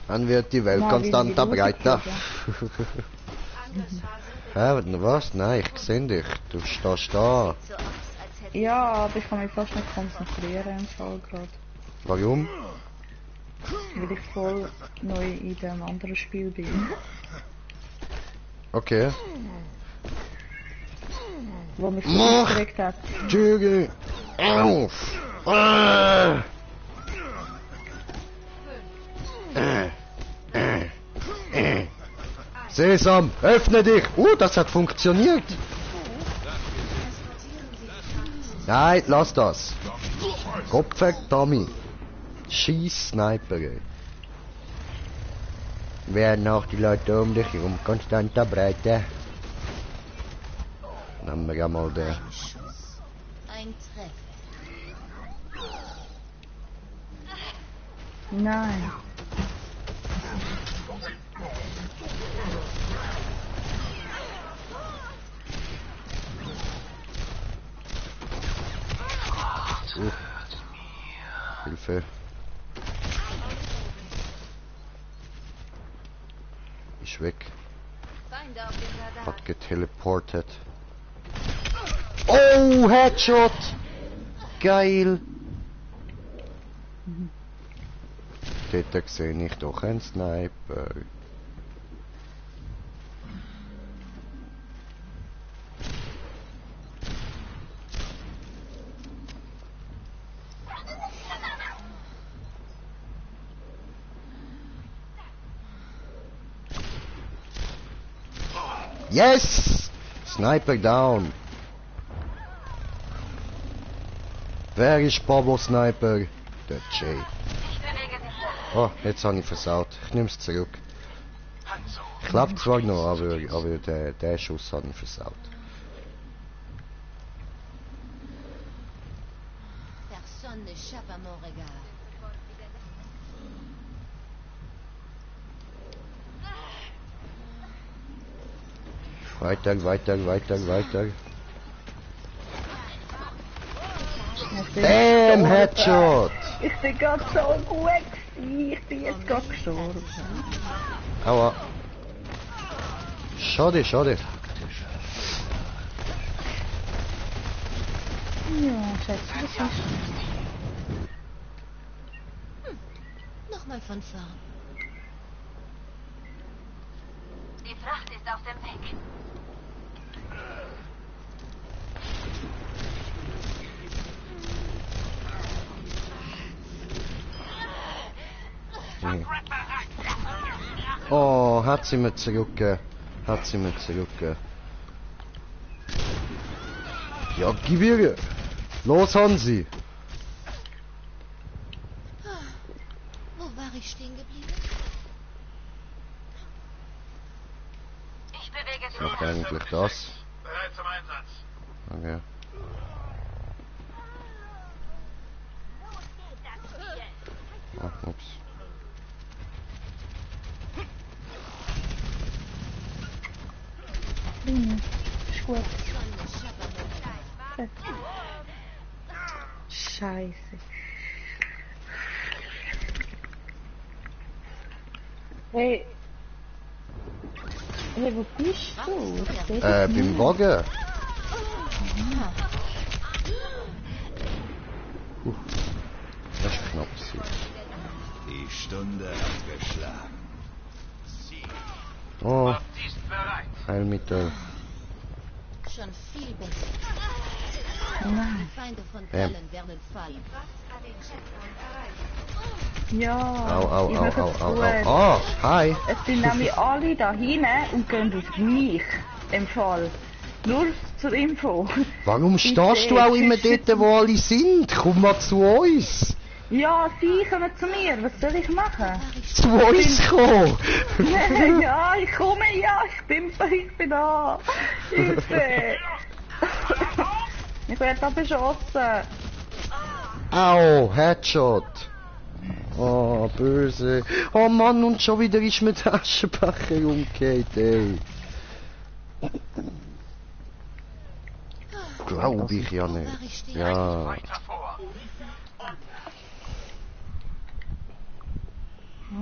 Dann wird die Welt Na, konstanter wie die breiter. Angriffsphase Hä, was? Nein, ich sehe dich. Du stehst da. so aus, als hätte Ja, aber ich kann mich fast nicht konzentrieren im Fall gerade. Warum? Weil ich voll neu in dem anderen Spiel bin. Okay. Wo mich so Mach! aufgeregt hat. Türe auf! Ah! Sesam, öffne dich! Das hat funktioniert! Nein, lass das! Kopf weg, Tommy! Scheiß Sniper, ey. Werden auch die Leute um dich herum konstanter breiter. Nehmen wir ja mal den. Ein Treffer. Nein. Hilfe. Ist weg. Feinde auf dem Radar. Hat geteleportet. Oh, Headshot! Geil! Dort sehe ich doch einen Sniper. Yes! Sniper down. Wer ist Pablo Sniper? Der Jay. Oh, jetzt habe ich versaut. Ich nehme es zurück. Klappt zwar noch, aber der Schuss habe ich versaut. Personne n'échappe à mon regard. Weiter. Damn, Headshot! Ich bin gerade so gut gewesen. Ich bin jetzt gerade gestorben. Aua. Schade. Ja, Schätze, das ist... Nochmal von vorn. Die Fracht ist auf dem Weg. Oh, hat sie mir zurückgegeben. Ja, gib ihr. Los, Hansi. Wo war ich stehen geblieben? Ich bewege Ich mach eigentlich das. Bereit zum Einsatz. Okay. Ah, ups. Ist gut. Personne n'échappe à mon regard. Scheiße. Hey. Hey, wo bist du? Ich seh dich Beim nicht. Wagen. Das ist knapp gewesen. Die Stunde hat geschlagen. Oh, Ist bereit. Heilmittel. Schon viel besser. Nein. Die Feinde von Ja. Talon werden fallen. Ja, Au. ich mache es gut. Oh, hi. Es sind nämlich alle da hinten und gehen auf mich. Im Fall. Nur zur Info. Warum stehst du auch immer dort, wo alle sind? Komm mal zu uns. Ja, sie kommen zu mir. Was soll ich machen? War ich Zu uns kommen. Ja, ich komme, ja, ich bin da. Hilfe. Ich werde da beschossen. Au, Headshot. Oh, böse. Oh Mann, und schon wieder ist mir der Aschenbecher umgekehrt, ey. Glaub ich ja nicht. Ja. Weiter vor.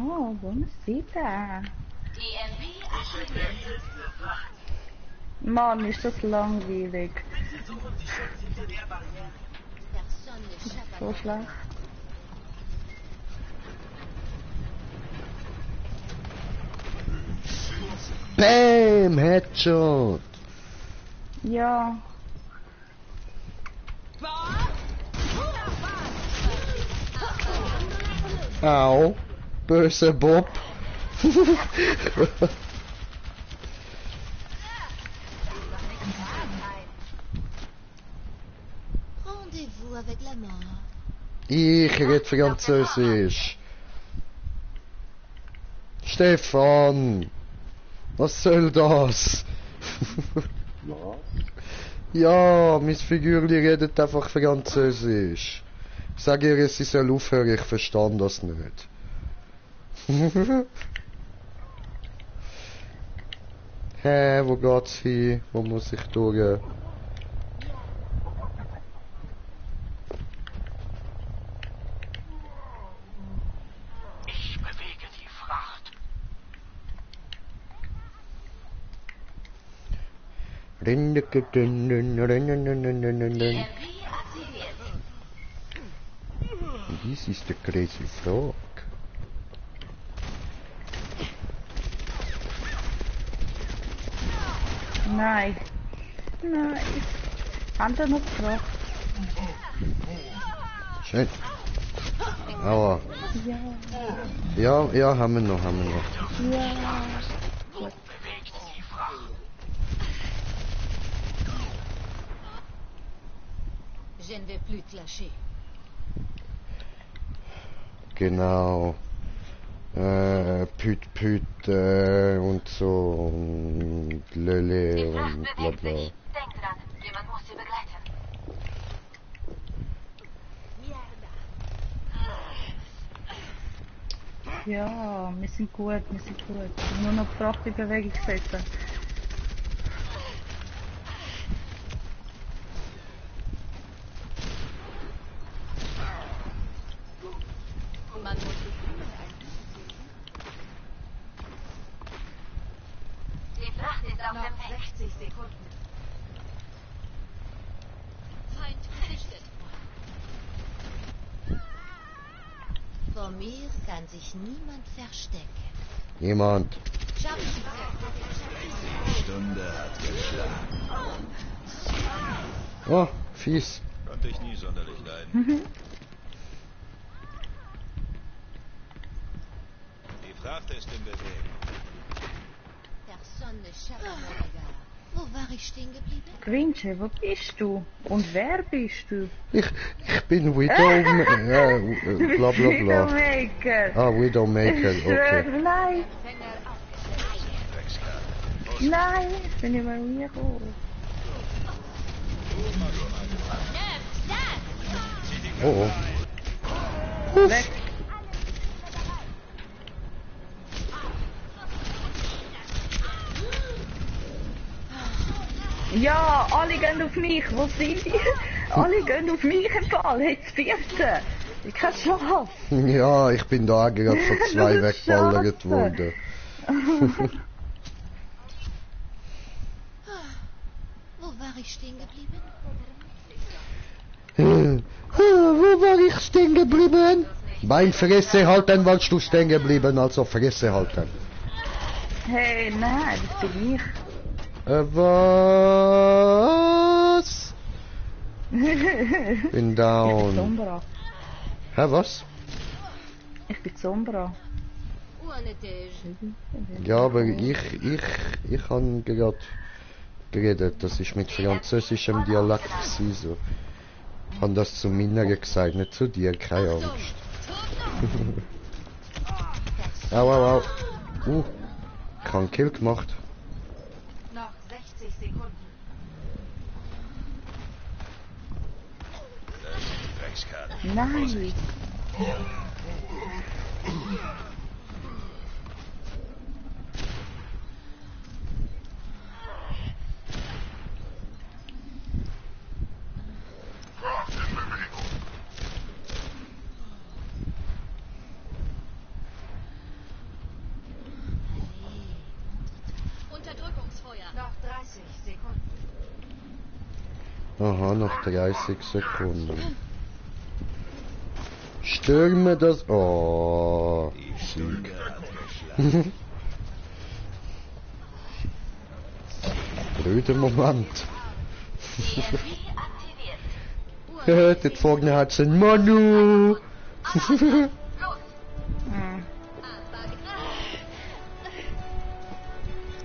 Oh, buonasera. DMB aktiviert. Mann, ist das langweilig. Personne n'échappe à So schlecht. Bam, Headshot. Ja. Au, böse Bob. Rendez-vous avec la mort. Ich rede Französisch. Stefan, was soll das? Was? Ja, mein Figürli redet einfach Französisch. Sag ihr, sie soll aufhören, ich verstand das nicht. Hä, wo geht's hin? Wo muss ich durch? Ich bewege die Fracht. Dies ist der crazy Frog. Nein. Nein. Haben wir noch gefragt? Schön. Aua. Ja, haben wir noch. Ja. Gut. Je ne vais plus te lâcher. Genau. Püt und so und Löle und bla bla. Denk dran, jemand muss sie begleiten. Ja, wir sind gut. Nur noch die Fracht in Bewegung setzen. Man muss Die Fracht ist auf noch dem Weg. 60 Sekunden. Feind gesichtet. Vor mir kann sich niemand verstecken. Jemand. Stunde hat geschlagen. Oh, fies. Konnte ich nie sonderlich leiden. Die Fracht ist in Bewegung. Personne ne chape à mon regard. Wo war ich stehen geblieben? Grinche, wo bist du? Und wer bist du? Ich bin Widow... bla bla bla. Widowmaker. Ah, Widowmaker, okay. Nein, Fänger aufgestellt. nein, ich bin über mir gekommen. Oh, Weg. Ja, alle gehen auf mich. Wo sind die? Alle gehen auf mich im Fall. Jetzt vierte. Ich kann Chance. oh. Ja, ich bin da gerade von zwei Du wegballert Scheiße. worden. Wo war ich stehen geblieben? Wo war ich stehen geblieben? Beim Fresse halten warst du stehen geblieben, also Fresse halten. Hey, nein, das bin ich. Was? Bin Ich down. bin Sombra. Hä, was? Ich bin Sombra. Où en étais-je? Ja, aber ich habe gerade geredet, das ist mit französischem Dialekt gewesen, so. Ich habe das zu Minna gesagt, nicht zu dir, keine Angst. Au. Ich habe einen Kill gemacht. Noch 60 Sekunden. Dreckskerl. Nein. Unterdrückungsfeuer. Noch 30 Sekunden. Aha, noch 30 Sekunden. Stürme das... Oh. Die Stunde hat geschlagen. Blöder Moment. DMV aktiviert. Dort vorne hat's einen Manu. Los!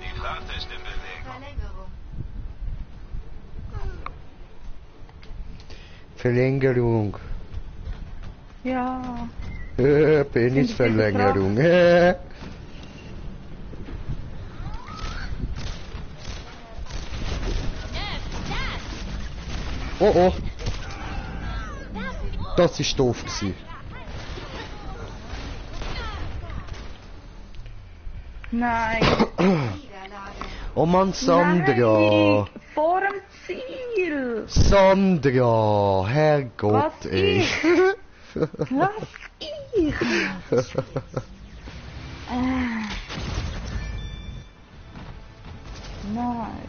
Die Fracht ist in Bewegung. Verlängerung. Verlängerung. Ja. Penisverlängerung. Oh. Das ist doof gewesen. Nein. Oh Mann, Sandra. Nein. Vor dem Ziel. Sandra. Herrgott, Was ey. Was ich? Nein.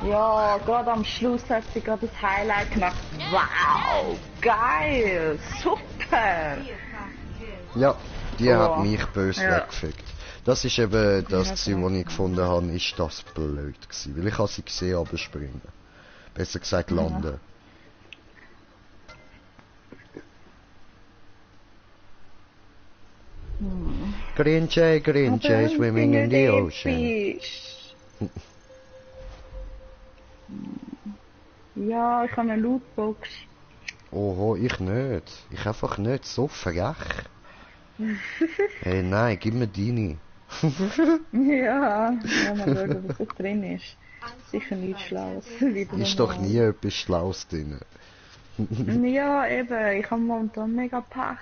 Ja, gerade am Schluss hat sie gerade das Highlight gemacht. Wow, geil, super. Ja, die Oh. hat mich böse Ja. weggefickt. Das ist eben das Ziel, das ich gefunden habe, ist das blöd gewesen. Weil ich habe sie gesehen, aber springen. Besser gesagt landen. Green Jay, swimming in the ocean. Ja, ich habe eine Lootbox. Oho, ich nicht. Ich einfach nicht. So frech. Hey, nein, gib mir deine. Ja, mal schauen, was da drin ist. Sicher nichts Schlaues. Ist doch nie etwas Schlaues drin. Ja, eben. Ich habe momentan mega Pech.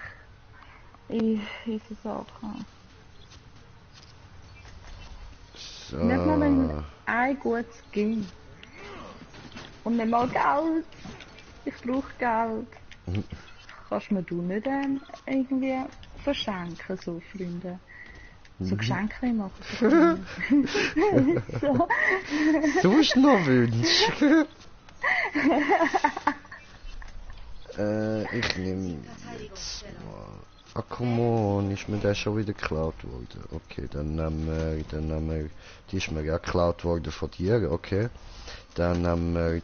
In diese Sachen. So. Nicht mal ein gutes Skin. Und nicht mal Geld. Ich brauche Geld. Kannst mir du nicht irgendwie verschenken, so Freunde? So Geschenke machen. So. Du hast noch Wünsche. Ich nehme jetzt mal... Ah, come on, ist mir der schon wieder geklaut worden? Okay, dann nehmen wir... Die ist mir ja geklaut worden von dir, okay. Dann nehmen wir...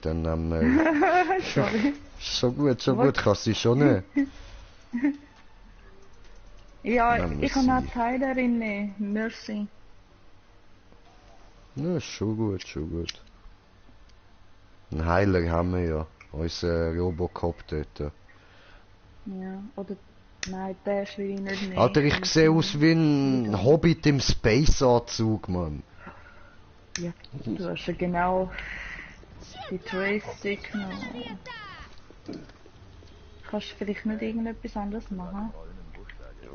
Sorry. Schon gut, kannst du schon nicht. Ja, Nehmen wir ich habe eine sie. Heilerin, merci. Ja, ist schon gut. Einen Heiler haben wir ja. Unser Robocop dort. Ja, oder... Nein, das will ich nicht nehmen. Alter, ich sehe aus wie ein Hobbit im Space-Anzug, Mann. Ja, du hast ja genau die Trace genommen. Kannst du vielleicht nicht irgendetwas anderes machen?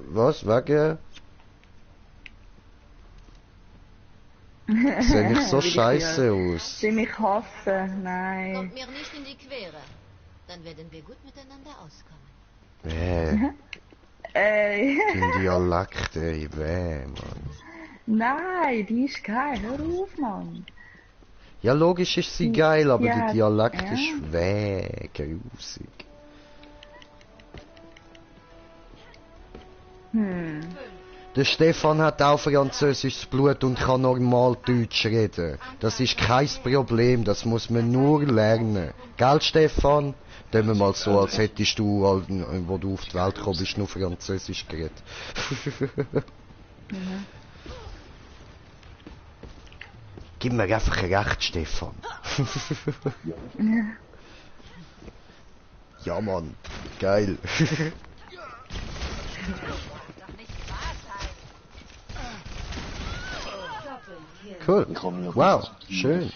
Was, wegen? Sehe ich so Will ich scheiße ja aus? ziemlich hassen, nein. Kommt mir nicht in die Quere. Dann werden wir gut miteinander auskommen. Dein Dialekt, ey, Mann. Nein, die ist geil, hör auf, Mann. Ja, logisch ist sie geil, aber Ja, der Dialekt ja. ist grusig. Der Stefan hat auch französisches Blut und kann normal Deutsch reden. Das ist kein Problem, das muss man nur lernen. Gell, Stefan? Tun wir mal so, als hättest du, wo du auf die Welt gekommen bist, nur Französisch geredet. Gib mir einfach recht, Stefan. Ja, Mann. Geil. Cool. Ich habe mich Wow, schön.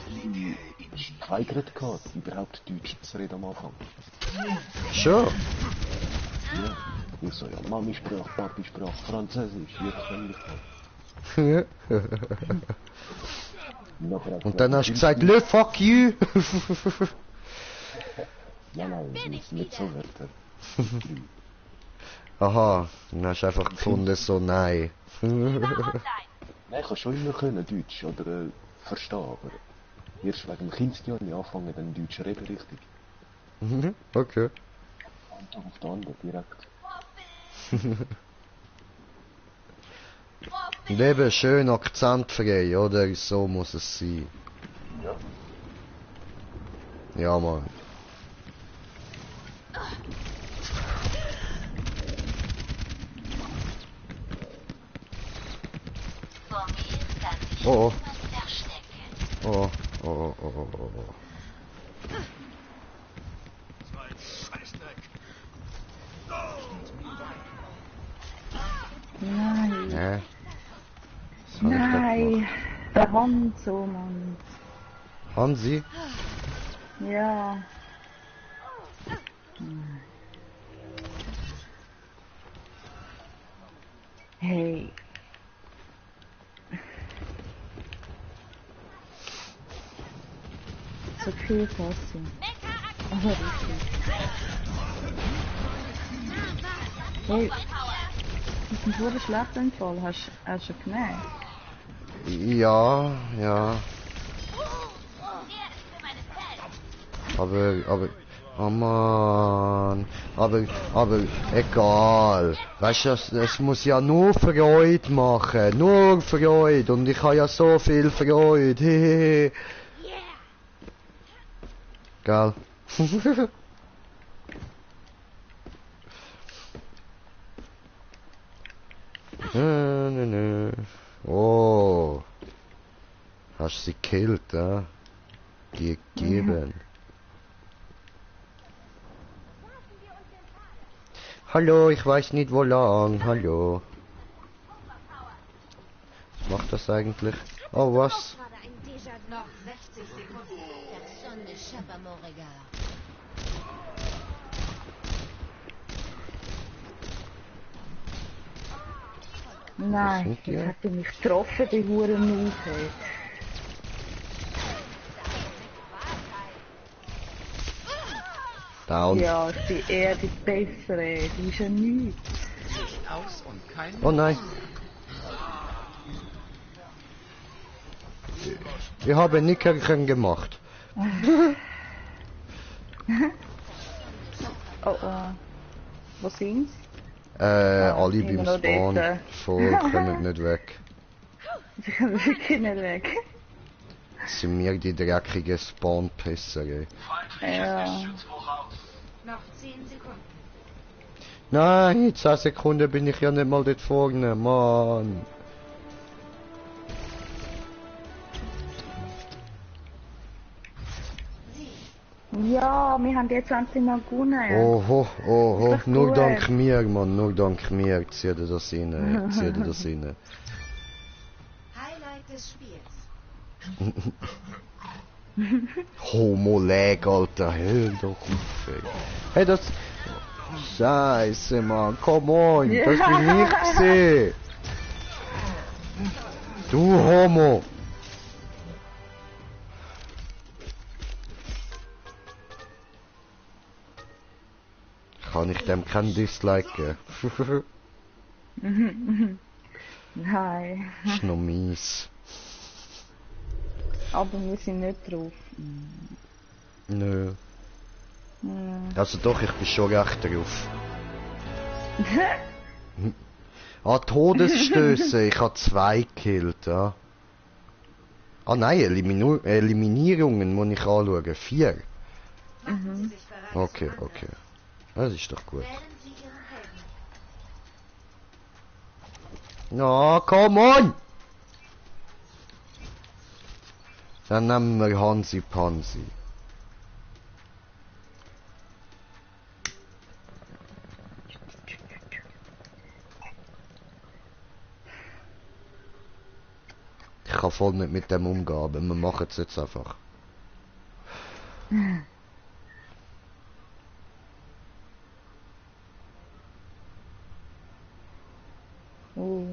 geweigert gehabt, überhaupt Deutsch zu reden am Anfang. Schon. Ja. Ich so, ja, Mami sprach, Papi sprach Französisch, jetzt kann ich nicht. Und dann hast du gesagt, le fuck you. Nein, das ist nicht so Wörter. Aha, dann hast du einfach gefunden, so nein. Nein, ich kann schon immer können Deutsch oder verstehen, aber erst wegen dem Kindesjahr anfangen, dann Deutsch reden richtig. Okay. Und dann auf der anderen direkt. Leben schön akzentfrei, oder? So muss es sein. Ja. Ja, Mann. Oh, oh. Oh. Nein, Hä? Was hab ich da nein. gemacht? Der Hand so, Mann. Hansi? Ja. Hey. So viel Fassung. Aber richtig. Hey. Das ist ein super schlechter Unfall. Hast du schon gemerkt? Ja. Aber Oh Mann. Aber egal. Weißt du, es muss ja nur Freude machen. Nur Freude. Und ich habe ja so viel Freude. Hehehe. Geil. Oh. Hast sie gekillt, ja? Gegeben. Hallo, ich weiß nicht wo lang. Hallo. Was macht das eigentlich? Oh, was? Gerade ein Déjà-vu. Noch 60 Sekunden. Personne n'échappe à mon regard. Nein, sind die? jetzt hat er mich getroffen, die Hurenmaus. Hey. Down. Ja, ich bin eher die Bessere, die ist ja nichts. Oh nein. Ich habe Nickerchen gemacht. Oh oh. Wo sind's? Alle immer beim noch Spawn. dort. Voll, kommen nicht weg. Sie können wirklich nicht weg. Das sind mir die dreckigen Spawn-Pisser, ey. Ja. Noch 10 Sekunden. Nein, in 10 Sekunden bin ich ja nicht mal dort vorne, Mann. Ja, wir haben jetzt endlich mal gewonnen. Oho, oho, Ist doch nur gut. dank mir, Mann, nur dank mir. Zieh dir das rein, zieh dir das rein. Highlight des Spiels. Homo-Lag, Alter, hör doch auf, ey. Hey, das... Scheiße, Mann, come on, das bin ich gesehen. Du Homo. Kann ich dem kein Dislike geben? Nein, Ist noch mies. aber wir sind nicht drauf. Nö. Also doch, ich bin schon recht drauf. Ah, Todesstöße, ich habe 2 gekillt, ja. Ah nein, Eliminierungen muss ich anschauen, 4. Machen Sie sich bereit Okay, zum okay. Das ist doch gut. Wählen Sie Ihren Helden. Na, come on! Dann nehmen wir Hansi Pansi. Ich kann voll nicht mit dem umgehen, aber wir machen es jetzt einfach. Oh,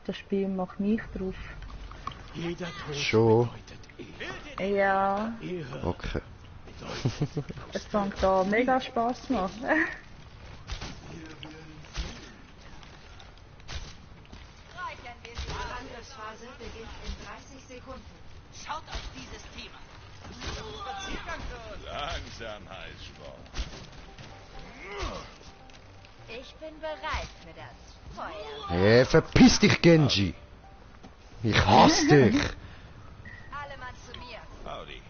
das Spiel macht mich drauf. Jeder Tod Schon. bedeutet Ja, Ehre. Okay. es fängt da mega Spaß zu machen. Angriffsphase beginnt in 30 Sekunden. Schaut euch dieses Team an. Langsam, Heißsporn. Ich bin bereit für das Feuer. Hey, verpiss dich, Genji! Ich hasse dich! Alle Mann zu mir. Howdy.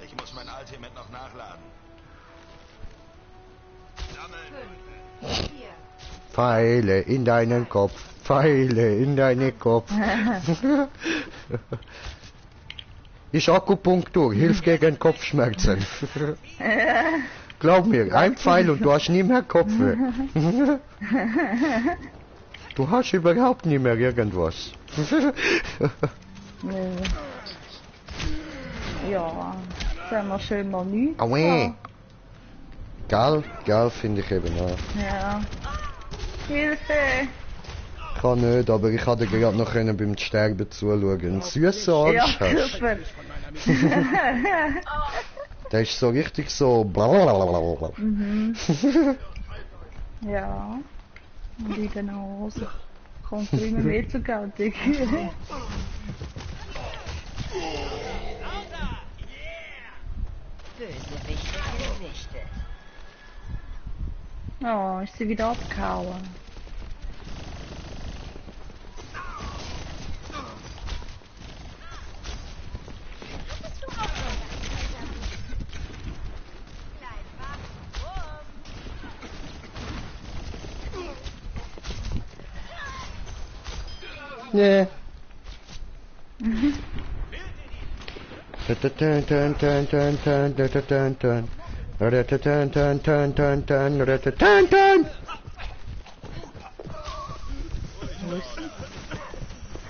Ich muss mein Ultimate noch nachladen. Sammeln. 5, 4, Pfeile in deinen Kopf, Pfeile in deinen Kopf. Ist Akupunktur, hilft gegen Kopfschmerzen. Glaub mir, ein Pfeil und du hast nie mehr Kopfweh. Du hast überhaupt nie mehr irgendwas. Ja, sagen wir schön mal nichts. Aue. Gell finde ich eben auch. Ja. Hilfe! Kann nicht, aber ich hatte gerade noch können beim Sterben zuschauen. Ein süßer Ja, Arsch hast. super. Der ist so richtig so... blablabla. Ja. Und in der Nase kommt er immer mehr zur Geltung. Bösewichte eingerichtet. Oh, ist sie wieder abgehauen. Nee.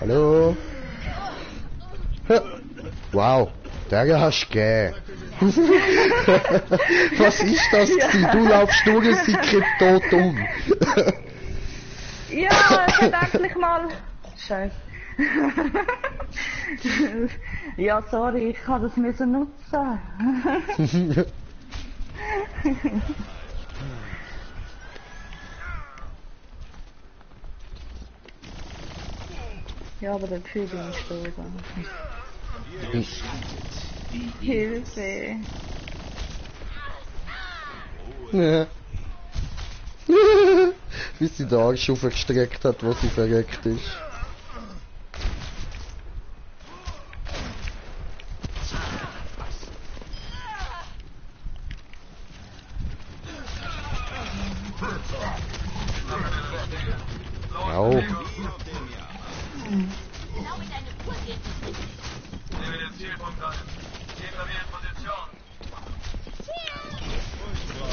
Hallo? Wow, der hast du gegeben. Was ist das gewesen? Du laufst durch, sie kippt tot um. Ja, ich hätte eigentlich mal... Scheiße. Ja, sorry, ich kann das müssen nutzen. Ja, aber der Gefühl bin ich gestorben. Hilfe. Ja. Wie sie den Arsch aufgestreckt hat, wo sie verreckt ist. Au.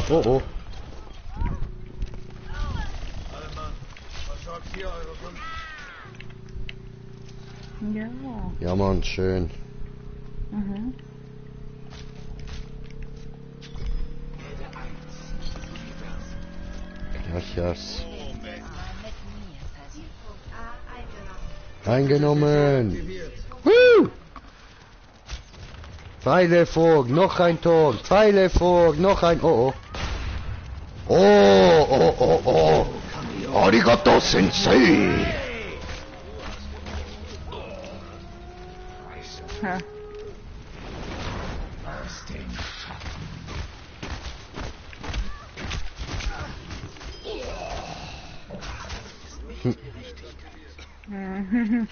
Oh oh. Ja. Ja Mann, schön. Mhm. Gracias. Mit mir versuchen. Eingenommen. Woo! Pfeile vor, noch ein Tor. Pfeile vor, noch ein... Oh oh. Oh oh oh oh. Arigato Sensei. Ha. Mhm.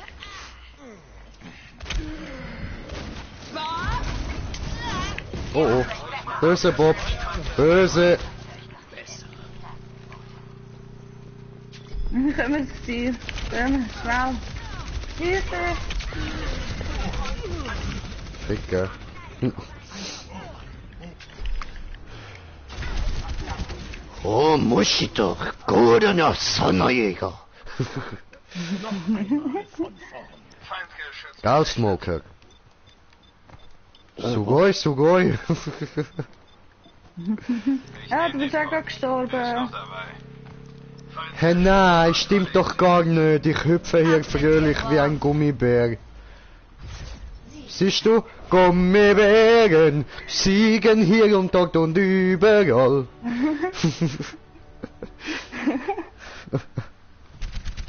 Oh oh. Böse Bob. Böse. Kommen Sie. Kommen, schnell. Hilfe. Ficker. Oh, muss ich doch. Gute Nacht, Sonderjäger. Gal Smoker. Sugoi, Sugoi. Ja, du bist ja gerade gestorben. Hä, nein, stimmt doch gar nicht. Ich hüpfe hier fröhlich wie ein Gummibär. Siehst du? Gummibären siegen hier und dort und überall.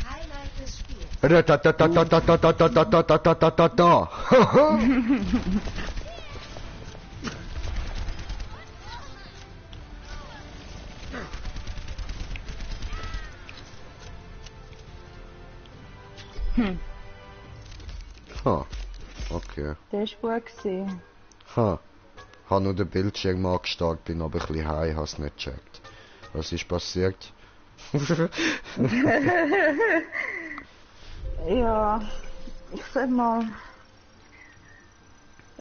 Highlight des Spiels. Ratatatatatatatatatatatatatata. Ha, okay. Der ist gut gewesen. Ha. Hab nur den Bildschirm angestarrt, bin aber ein bisschen high, hab's nicht gecheckt. Was ist passiert? Ja, ich soll mal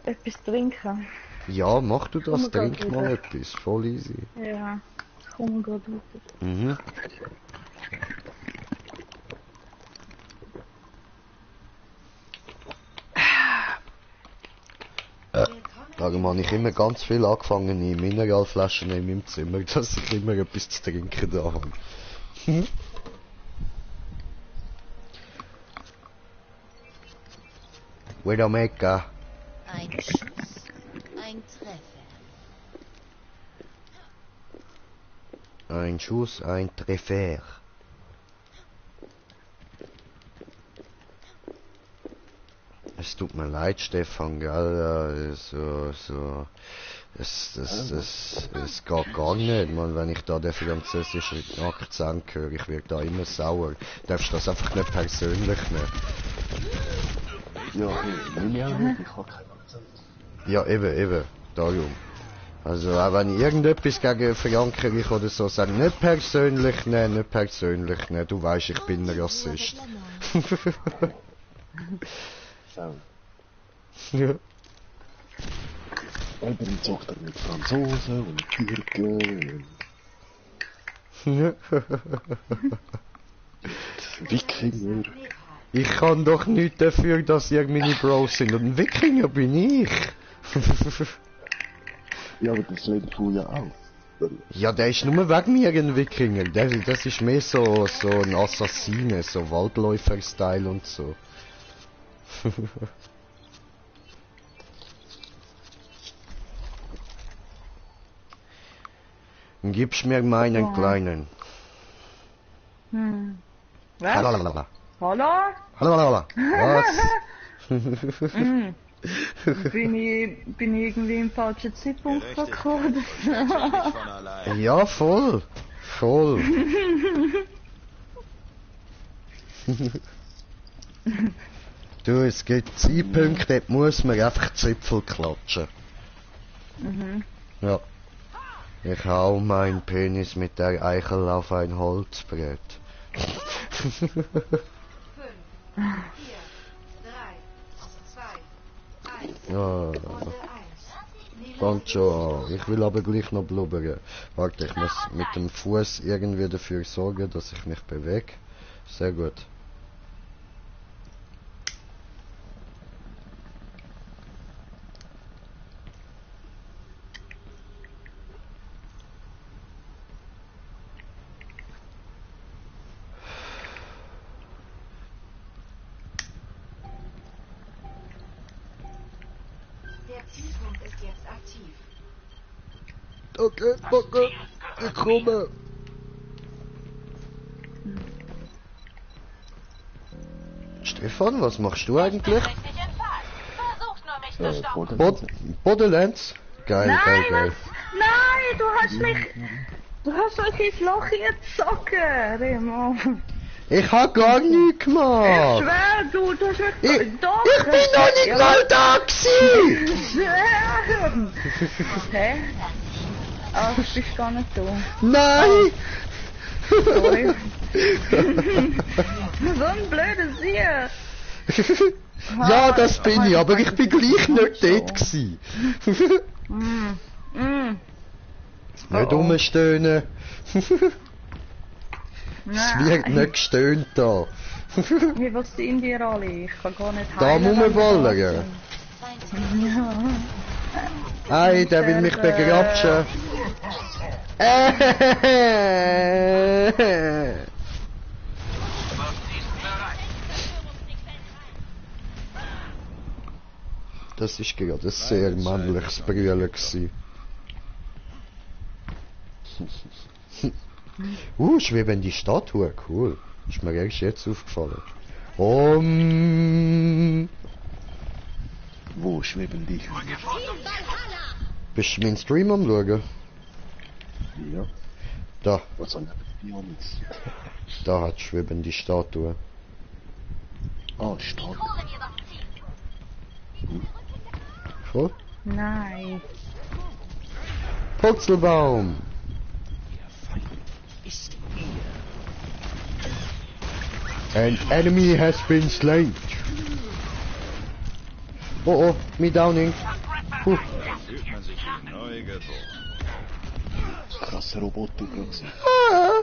etwas trinken. Ja, mach du das, Komm, wir trink gehen mal wieder. etwas, voll easy. Ja, ich komme gerade weiter. Mhm. Darum habe ich immer ganz viel angefangen in Mineralflaschen in meinem Zimmer, dass ich immer etwas zu trinken da habe. Widowmaker. Ein Schuss, ein Treffer. Ein Schuss, ein Treffer. Es tut mir leid, Stefan, gell? So. Es geht gar nicht, man, wenn ich da den französischen Akzent höre, ich werde da immer sauer. Darfst du das einfach nicht persönlich nehmen? Ja, hey, nimm ich auch nicht, ich habe keinen Akzent. Ja, eben, darum. Also auch wenn ich irgendetwas gegen Frankreich oder so sage, nicht persönlich nehmen, du weißt, ich bin ein Rassist. So. Ja. Elbern zockt er mit Franzosen und Türken Ja. und Wikinger. Ich kann doch nichts dafür, dass ihr meine Bros sind. Und ein Wikinger bin ich. Ja, aber das Lederfuhl ja auch. Ja, der ist nur wegen mir ein Wikinger. Das ist mehr so ein Assassine, so Waldläufer-Style und so. Gibst mir meinen kleinen. Was? Halalala. Hallo? Halalala. Was? Bin ich irgendwie im falschen Zeitpunkt gekommen? Nicht von allein. Ja, voll. Du, es gibt Zeitpunkte, dort muss man einfach Zipfel klatschen. Ja. Ich hau meinen Penis mit der Eichel auf ein Holzbrett. 5, 4, 3, 2, 1. Ja, Runde 1. fängt schon an. Ich will aber gleich noch blubbern. Warte, ich muss mit dem Fuß irgendwie dafür sorgen, dass ich mich bewege. Sehr gut. Der Zielpunkt ist jetzt aktiv. Okay, ich komme. Stefan, was machst du eigentlich? Borderlands? Geil, Nein, geil, geil. Nein, du hast mich ins Loch gezogen, Remo. Ich hab gar nichts Ich gemacht. schwör, du hast mich... Ich Doch! bin noch nicht mal da gewesen. Schwör! Hä? Ah, du bist gar nicht da. Nein. Sorry. So ein blödes Sieg. Ja, das bin ich, aber ich bin gleich nicht dort gewesen. Nicht umstöhnen. Es wird nicht gestöhnt da. Wie, was sind ihr alle? Ich kann gar nicht Da heilen, muss man wenn wir wollen, da gell? sind. Ja. Ei, der will mich begrapschen. Das ist gerade ein sehr männliches Brüllen gewesen. Schwebende Statue, cool. Ist mir erst jetzt aufgefallen. Wo schweben die? Bist du meinen Stream am schauen? Ja. Da, Was soll denn nichts? da hat schwebende Statue. Ah, stark. Voll? Nein. Purzelbaum! An enemy has been slain. Oh, me downing. Puh. Fühlt man sich wie neu geboren. Krasser Roboter plötzlich. Ah.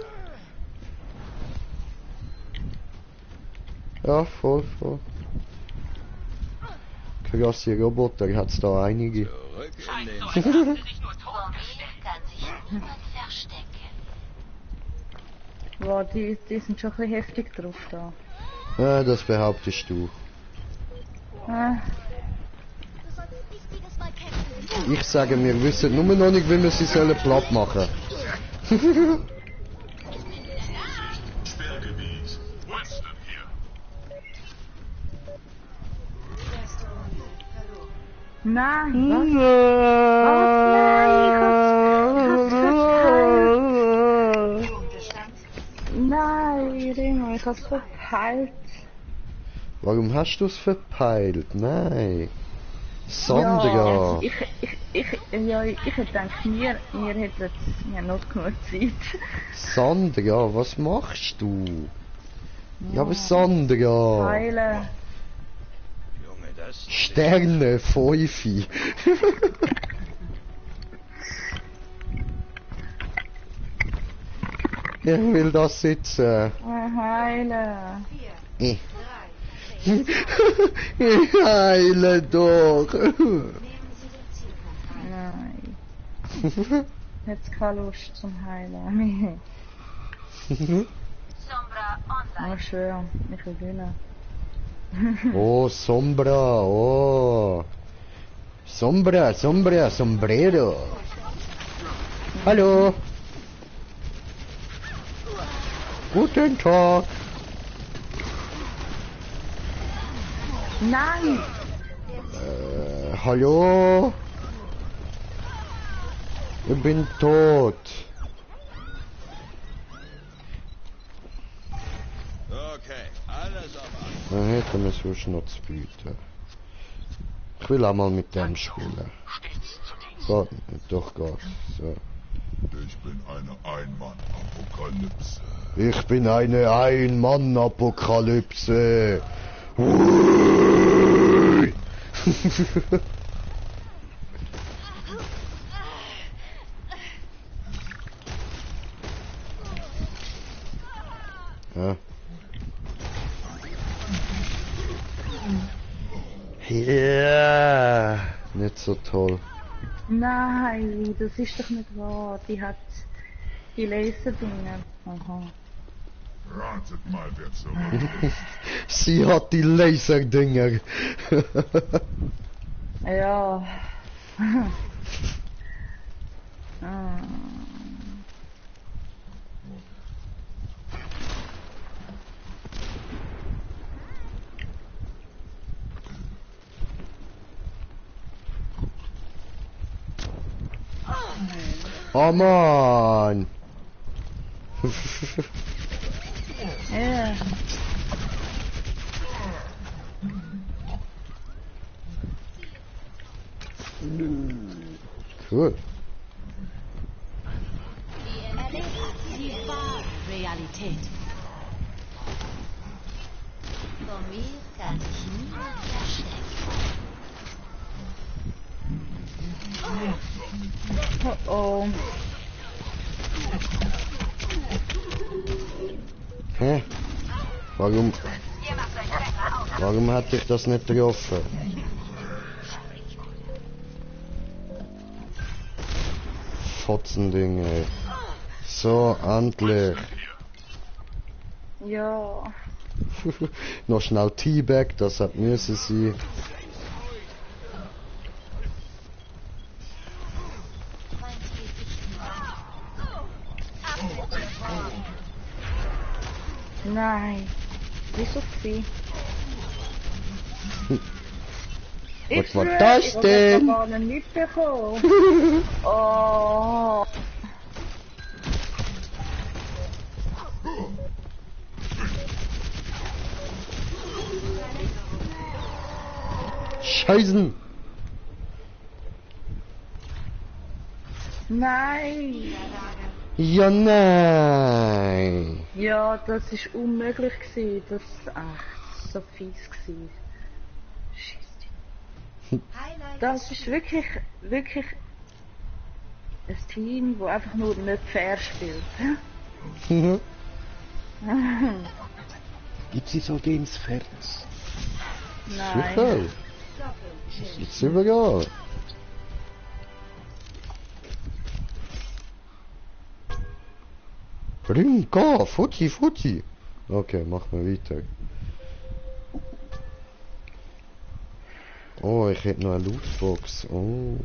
Ja, voll. Krasse Roboter, hat's da einige. Zurück in den Vor mir kann sich niemand verstecken. Boah, die sind schon ein bisschen heftig drauf da. Ja, das behauptest du. Ich sage, wir wissen nur noch nicht, wie wir sie sollen platt machen. Sperrgebiet. Winston hier. Nein, was? Nein, Remo, ich hab's verpeilt. Warum hast du es verpeilt? Nein. Sandra. Ja, ich hätte gedacht, wir hätten noch genug Zeit. Sandra, was machst du? Ja, aber Sandra. Heilen. Junge, das... Sterne, Feufi. Ich will das sitzen. Heilen. Ich heile doch. Nein. Jetzt keine Lust zum Heilen. Sombra online. Oh, schön. Ich will gewinnen. Oh, Sombra, oh. Sombra, sombrero. Hallo. Guten Tag. Nein! Hallo? Ich bin tot. Okay, alles auf Acht. Dann hätten wir sonst noch zu bieten. Ich will auch mal mit dem spielen. Geht nicht, doch geht. So. Ich bin eine Ein-Mann-Apokalypse. Ich bin eine Ein-Mann-Apokalypse. Hui. Ja. Ja, nicht so toll. Nein, das ist doch nicht wahr. Die hat die Laserdinge. Aha. Ratet mal, wer so Sie hat die Laserdinger. Ja. Ah. Oh man. Ja. Cool. Die wahre Realität. Vor mir kann sich niemand verstecken. Oh oh. Hä? Warum hat dich das nicht getroffen? Fotzending, ey. So, endlich. Ja. Noch schnell Teabag, das hat müssen sein. Nein. Wieso sie? Was war das denn? Ich habe gar nicht mitbekommen. Oh. Scheißen! Nein. Ja, nein! Ja, das ist unmöglich gewesen. Das ach, so fies gewesen. Scheiße. Das ist wirklich ein Team, das einfach nur nicht fair spielt. Gibt es so Games Fairness? Nein. Sicher! Jetzt überall! Bring, go! Futti! Okay, machen wir weiter. Oh, ich hätte noch eine Lootbox. Oh.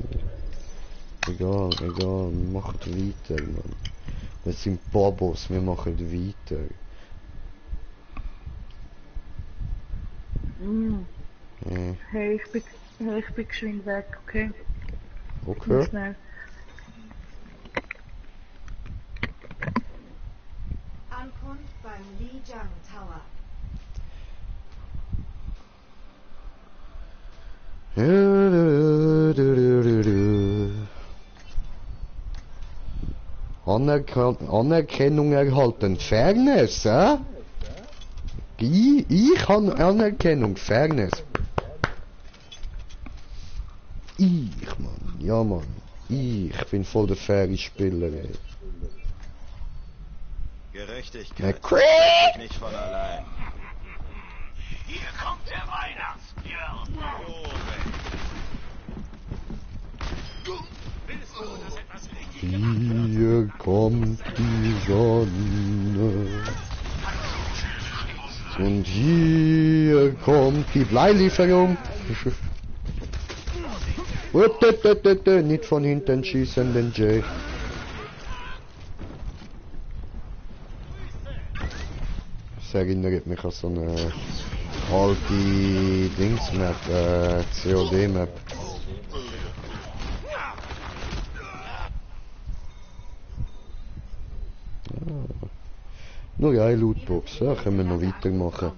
Egal, macht weiter, Mann. Wir sind Bobos, wir machen weiter. Mm. Ja. Hey, Ja, ich bin geschwind weg, okay? Okay. Schnell. Ankunft beim Lijiang Tower. Anerkennung erhalten. Fairness, Ich habe Anerkennung, Fairness. Mann. Ja, Mann. Ich bin voll der faire Spieler, ey. Gerechtigkeit Craig! versteckt sich nicht von allein. Hier kommt der Weihnachtsbjörn. Willst du, dass etwas richtig Hier kommt die Sonne. Und hier kommt die Bleilieferung. Nicht von hinten schießen, den Jay. Das erinnert mich an so eine alte Dings-Map, COD-Map. Nur eine Lootbox, ja, können wir noch weitermachen.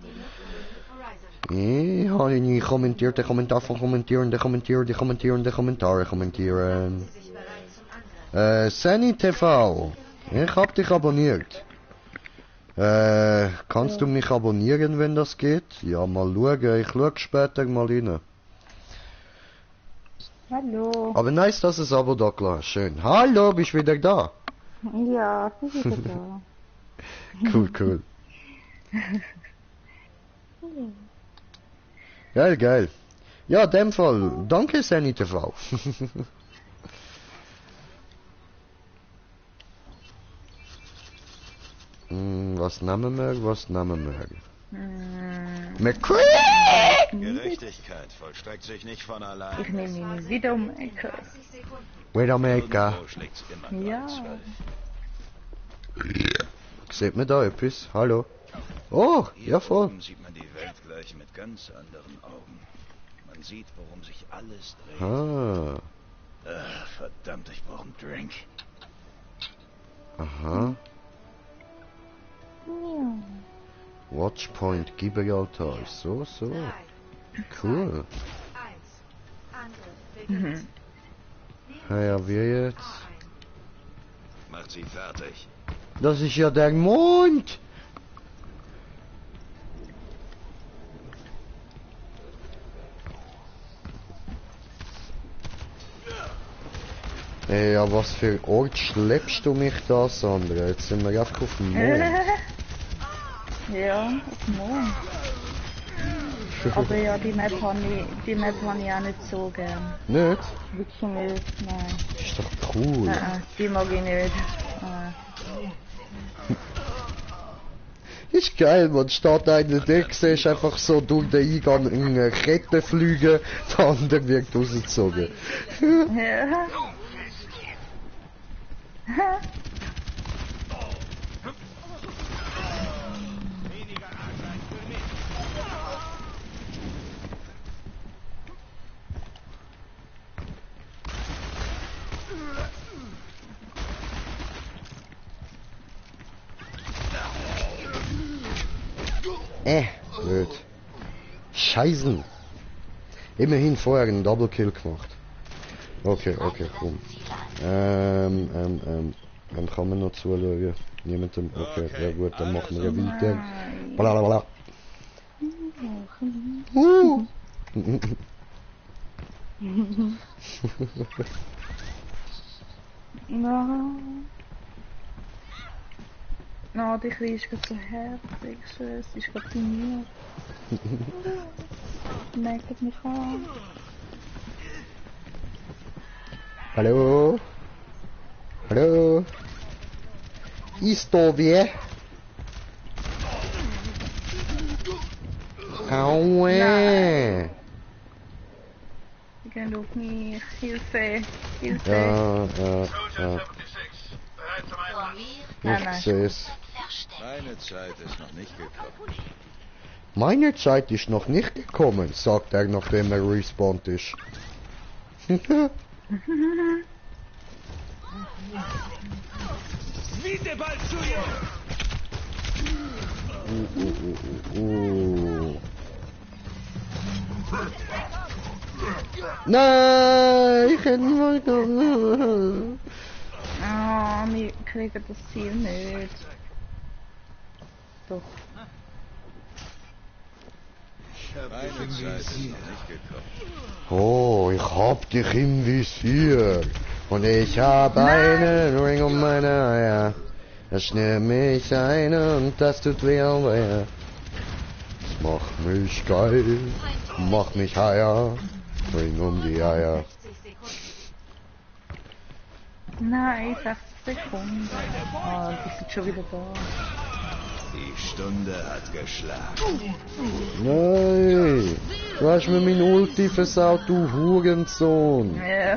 Ich habe nie kommentiert, der Kommentar von kommentieren, der Kommentare kommentieren. Sunny TV, ich hab dich abonniert. Kannst du mich abonnieren, wenn das geht? Ja, mal schauen, ich schaue später mal rein. Hallo. Aber nice, dass es Abo da klar, schön. Hallo, bist du wieder da? Ja, ich bin wieder da. Cool. Geil. Ja, in dem Fall, danke Sunny TV. Was nehmen wir? McCrae! Gerechtigkeit vollstreckt sich nicht von allein. Ich nehme ihn wieder um die Ecke. Wait America. Irgendwo schlägt's immer Ja. gleich 12. Sieht man da etwas? Hallo? Oh, Hier ja voll. oben sieht man die Welt gleich mit ganz anderen Augen. Man sieht, worum sich alles dreht. Ah, Verdammt, ich brauche einen Drink. aha. Watchpoint Gibraltar. So. Cool. 1. Angriff beginnt. Ja, wir jetzt. Macht sie fertig. Das ist ja der Mond! Ey, ja, was für Ort schleppst du mich da, Sandra? Jetzt sind wir einfach auf dem Mond. Ja, auf dem Mond. Aber ja, die Map habe ich auch nicht so gern. Nicht? Wirklich nicht, nein. Ist doch cool. Nein, die mag ich nicht. Ist geil, man steht einer, der siehst einfach so durch den Eingang in eine Kette fliegen, der andere wird rausgezogen. Ja. Blöd. Scheißen. Immerhin vorher einen Double Kill gemacht. Okay, komm. Kann man noch zuschauen? Niemandem? Okay, ja gut, dann machen wir weiter. Blablabla. No, die Krieg ist gerade so heftig, es ist gerade bei mir. Merkt mich an. Hallo? Istovie? Aue! Die gehen auf mich. Hilfe! Ja. Ich seh's. Meine Zeit ist noch nicht gekommen. Meine Zeit ist noch nicht gekommen, sagt er, nachdem er respawned ist. Bitte bald zu ihr! Nein, ich hätte nicht mal. Ah, wir kriegen das Ziel nicht. Doch. Meine Zeit ist noch nicht gekommen. Oh, ich hab dich im Visier. Und ich hab einen Ring um meine Eier. Das nimmt mich ein und das tut weh, weh. Mach mich geil, mach mich heier. Ring um die Eier. 60 Sekunden. Nein, 60 Sekunden. Ah, die sind schon wieder da. Die Stunde hat geschlagen. Nein, du hast mir mein Ulti versaut, du Hurensohn. Ja,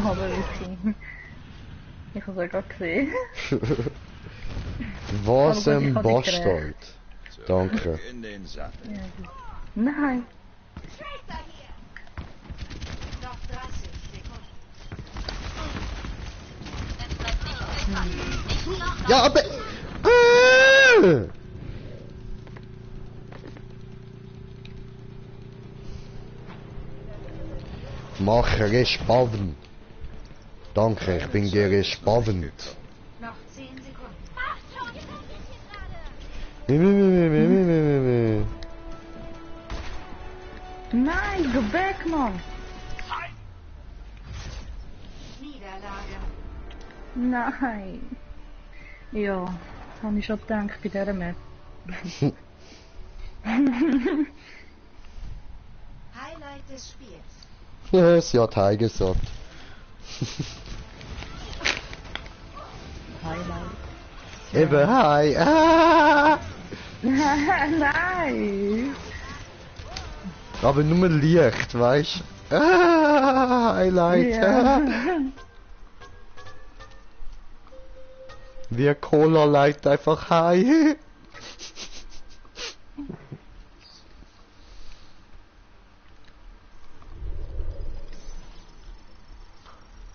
aber wirklich. Ich hab's ja gerade gesehen. Was Aber gut, ein ich hab dich Bastard. Danke. Zurück in den Sattel. Ja, nein. Noch 30 Sekunden. Ja, aber... Mach respawn. Danke, ich bin gespannt. Noch 10 Sekunden. Nein, geh weg, Mann. Niederlage. Nein. Ja, das habe ich schon gedacht bei dieser Map. Highlight des Spiels. Sie hat Hi gesagt. Highlight. Eben Hi. Ah! Nein. Aber nur Licht, weißt du? Ah, Highlight. Ja. Wir Cola Light einfach Hi.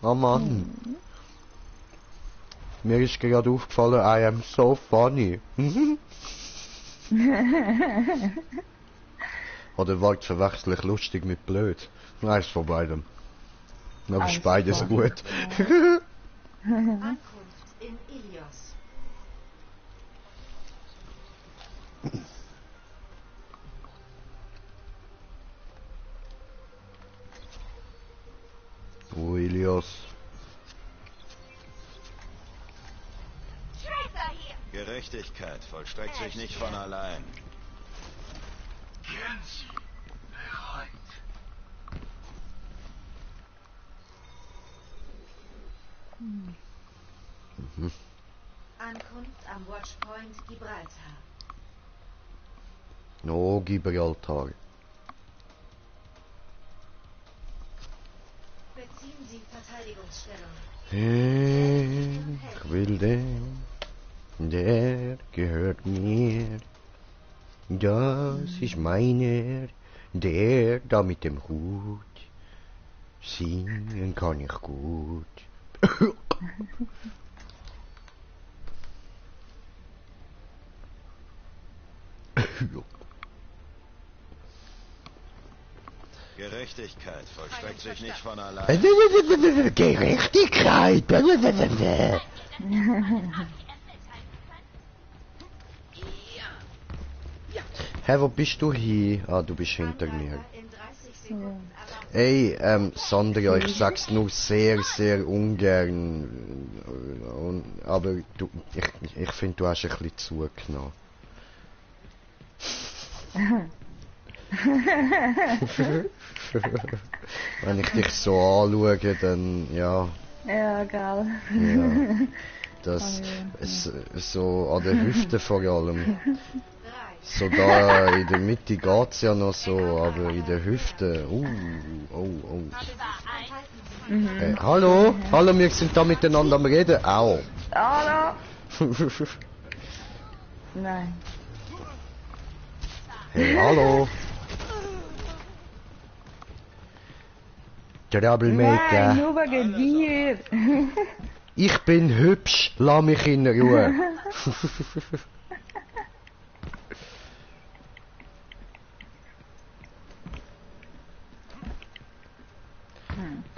Oh Mann. Mir ist gerade aufgefallen, I am so funny. Oder war verwechsel ich lustig mit blöd? Eins von beidem. Aber Eins ist beides von gut. Ankunft in Ilios. Oh, Ilios. Gerechtigkeit vollstreckt sich nicht von allein. Jens, bereit. Ankunft am Watchpoint Gibraltar. Oh, Gibraltar. Beziehen Sie Verteidigungsstellung. Ich will den, der gehört mir. Das ist meiner, der da mit dem Hut. Singen kann ich gut. Gerechtigkeit vollstreckt sich nicht von allein. Gerechtigkeit. Hä, wo bist du hier? Ah, du bist hinter mir. In 30 Sekunden. Ey, Sandra, ich sag's nur sehr, sehr ungern. Aber du, ich finde, du hast ein bisschen zugenommen. Wenn ich dich so anschaue, dann, ja. Ja, geil. Ja. Das ist so an der Hüfte vor allem. So da in der Mitte geht's ja noch so, aber in der Hüfte, oh. Hallo, wir sind da miteinander am Reden. Au. Hallo. Nein. Hey, hallo. Nein, Troublemaker. nur wegen dir. Ich bin hübsch, lass mich in Ruhe.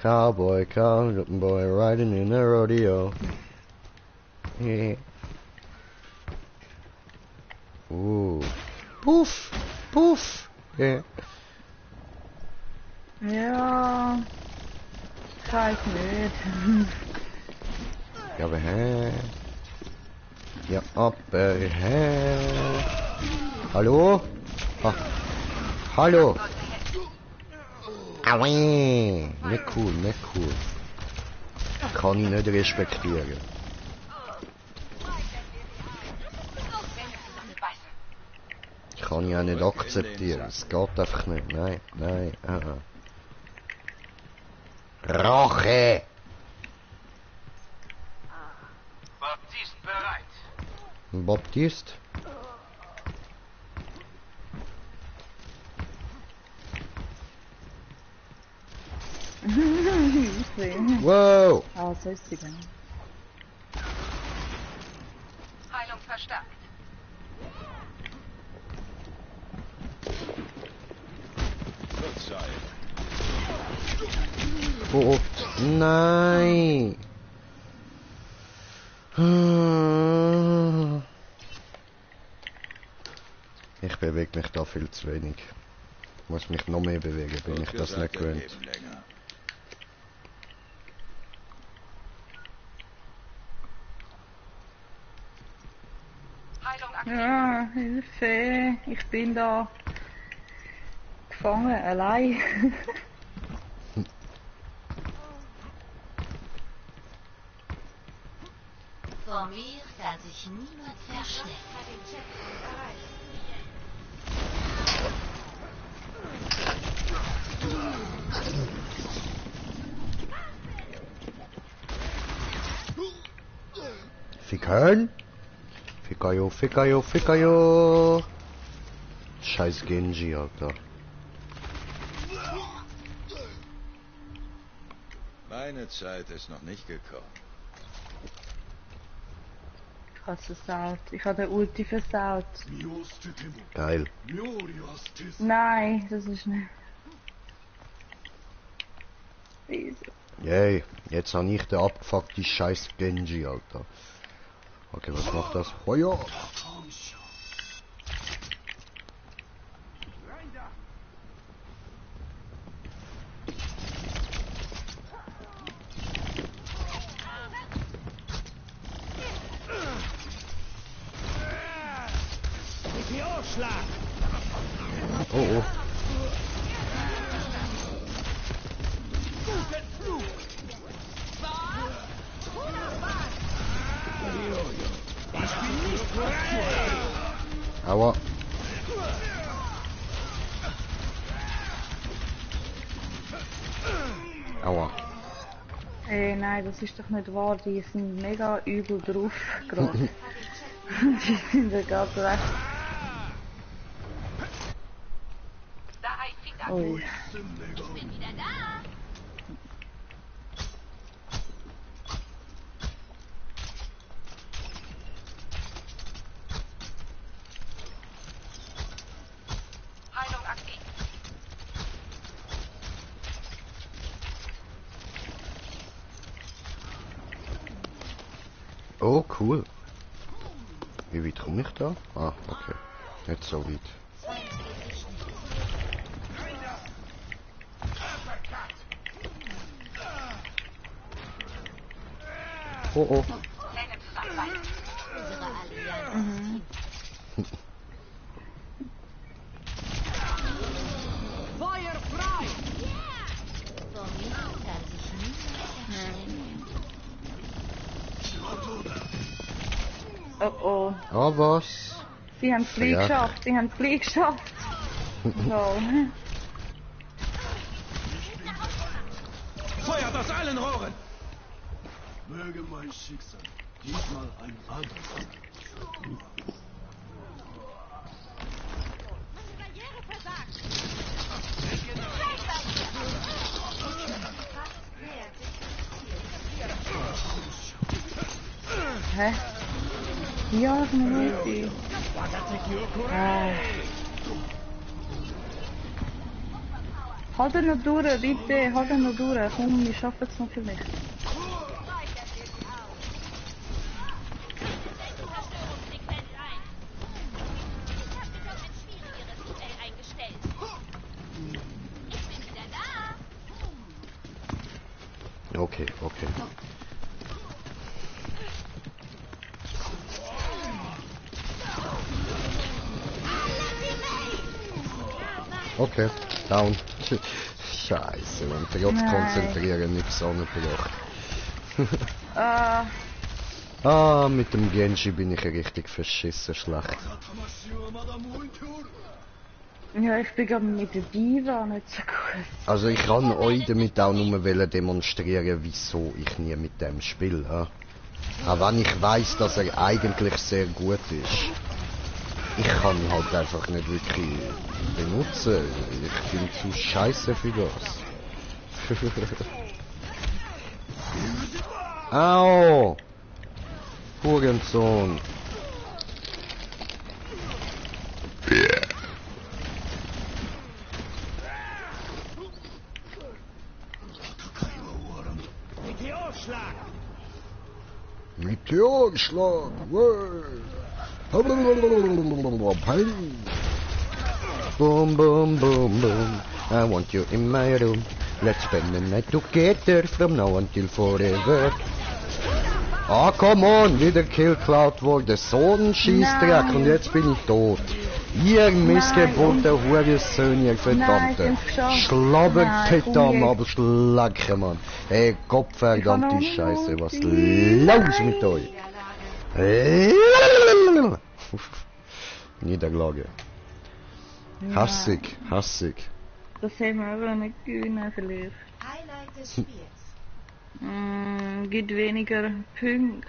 Cowboy, cowboy, riding in a rodeo. Yeah. Puff, puff. Yeah. Ja, ich weiß nicht. Ja, aber hä? Ja, aber hä? Hallo? Ah. Hallo? Aui. Nicht cool, nicht cool. Kann ich nicht respektieren. Kann ich auch nicht akzeptieren. Es geht einfach nicht. Nein, nein, Rache! Baptiste bereit. Baptiste? Ich sehe. Wow! Ah, so ist sie dann. Heilung verstärkt. Verzeih. Oh, oh. Nein! Ich bewege mich da viel zu wenig. Ich muss mich noch mehr bewegen, bin ich das nicht gewöhnt. Leben länger. Heilung aktiv. Ja, Hilfe. Ich bin da gefangen, allein. Vor mir kann sich niemand verstecken. Fickern? Fickayo, Fickayo, Fickayo! Scheiß Genji, Alter. Meine Zeit ist noch nicht gekommen. Ich hab's versaut. Ich habe den Ulti versaut. Geil. Nein, das ist nicht. Jesus. Yay, jetzt habe ich den abgefuckten Scheiß Genji, Alter. Okay, was macht das? Oh ja! Oh oh. Aua. Aua. Ey, nein, das ist doch nicht wahr. Die sind mega übel drauf gerade. Die sind ja gerade recht. Da ein Fick Ui. Ich bin wieder da. Heilung aktiv. Oh, cool. Wie weit komme ich da? Ah, okay. Nicht so weit. Oh oh. Zähne zusammenbeißen. Unsere Allianz. Feuer frei! Vor mir kann sich niemand verstecken. Oh oh. Ah, was? Sie haben es gleich Ja. geschafft. Sie haben es gleich geschafft. So. Feuert aus allen Rohren! Möge mein Schicksal diesmal ein anderes sein. hä? Ja, ist mir richtig. Halt er noch durch, bitte, halt er noch durch. Komm, wir schaffen es noch vielleicht. Okay, okay. Okay, down. Scheiße, man, trotz konzentrieren, nichts angebracht. Ah, mit dem Genji bin ich richtig verschissen schlecht. Ja, ich bin gerade mit der Diva nicht so gut. Also ich kann euch damit auch nur demonstrieren, wieso ich nie mit dem spiele. Ja? Auch wenn ich weiß, dass er eigentlich sehr gut ist. Ich kann ihn halt einfach nicht wirklich benutzen. Ich bin zu scheiße für das. Au! Hurensohn. Meteorschlag! Boom, boom, boom, boom. I want you in my room. Let's spend the night together from now until forever. Ah, come on! Wieder Kill geklaut worden. So ein Scheissdreck und jetzt bin ich tot. Ihr missgeburter Hurensöhn, ihr verdammte. Schlabberpeter, aber Schlacke, Mann. Ey, Gottverdammt die Scheiße, was los mit euch? Niederlage. Hassig, hassig. Das haben wir aber nicht gewinnen vielleicht. Highlight des Spiels. Gibt weniger Punkte.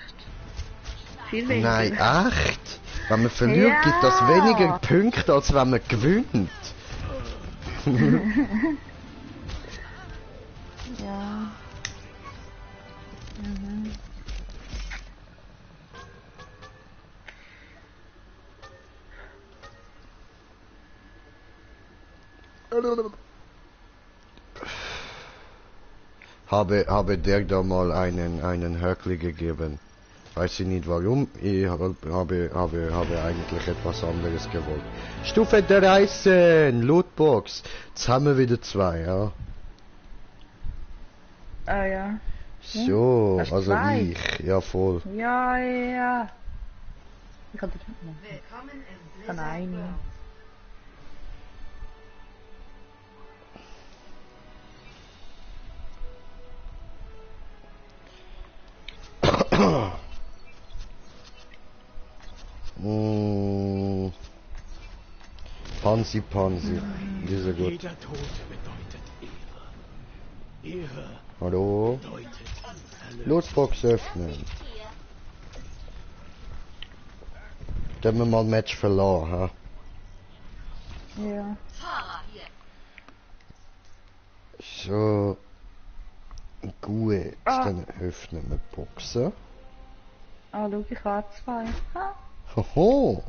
Viel weniger. Nein, echt? Wenn man verliert, Ja. gibt das weniger Punkte, als wenn man gewinnt. Ja. Mhm. Habe der da mal einen Höckli gegeben. Weiß ich nicht warum, ich habe eigentlich etwas anderes gewollt. Stufe 13, Lootbox. Jetzt haben wir wieder 2, ja. Ah ja. So, Hast du also 2? ich, ja voll. Ja, ja. Ich hatte Willkommen im von Blizzard einem. World. Pansy, dieser gut. Jeder Tote bedeutet Ehre. Ehre Hallo? bedeutet Erlösung. Lootbox öffnen. Da haben wir mal ein Match verloren, ha? Ja. So. Gut, dann öffnen wir die Boxen. Ah, schau, ich habe 2. Ha. Hoho!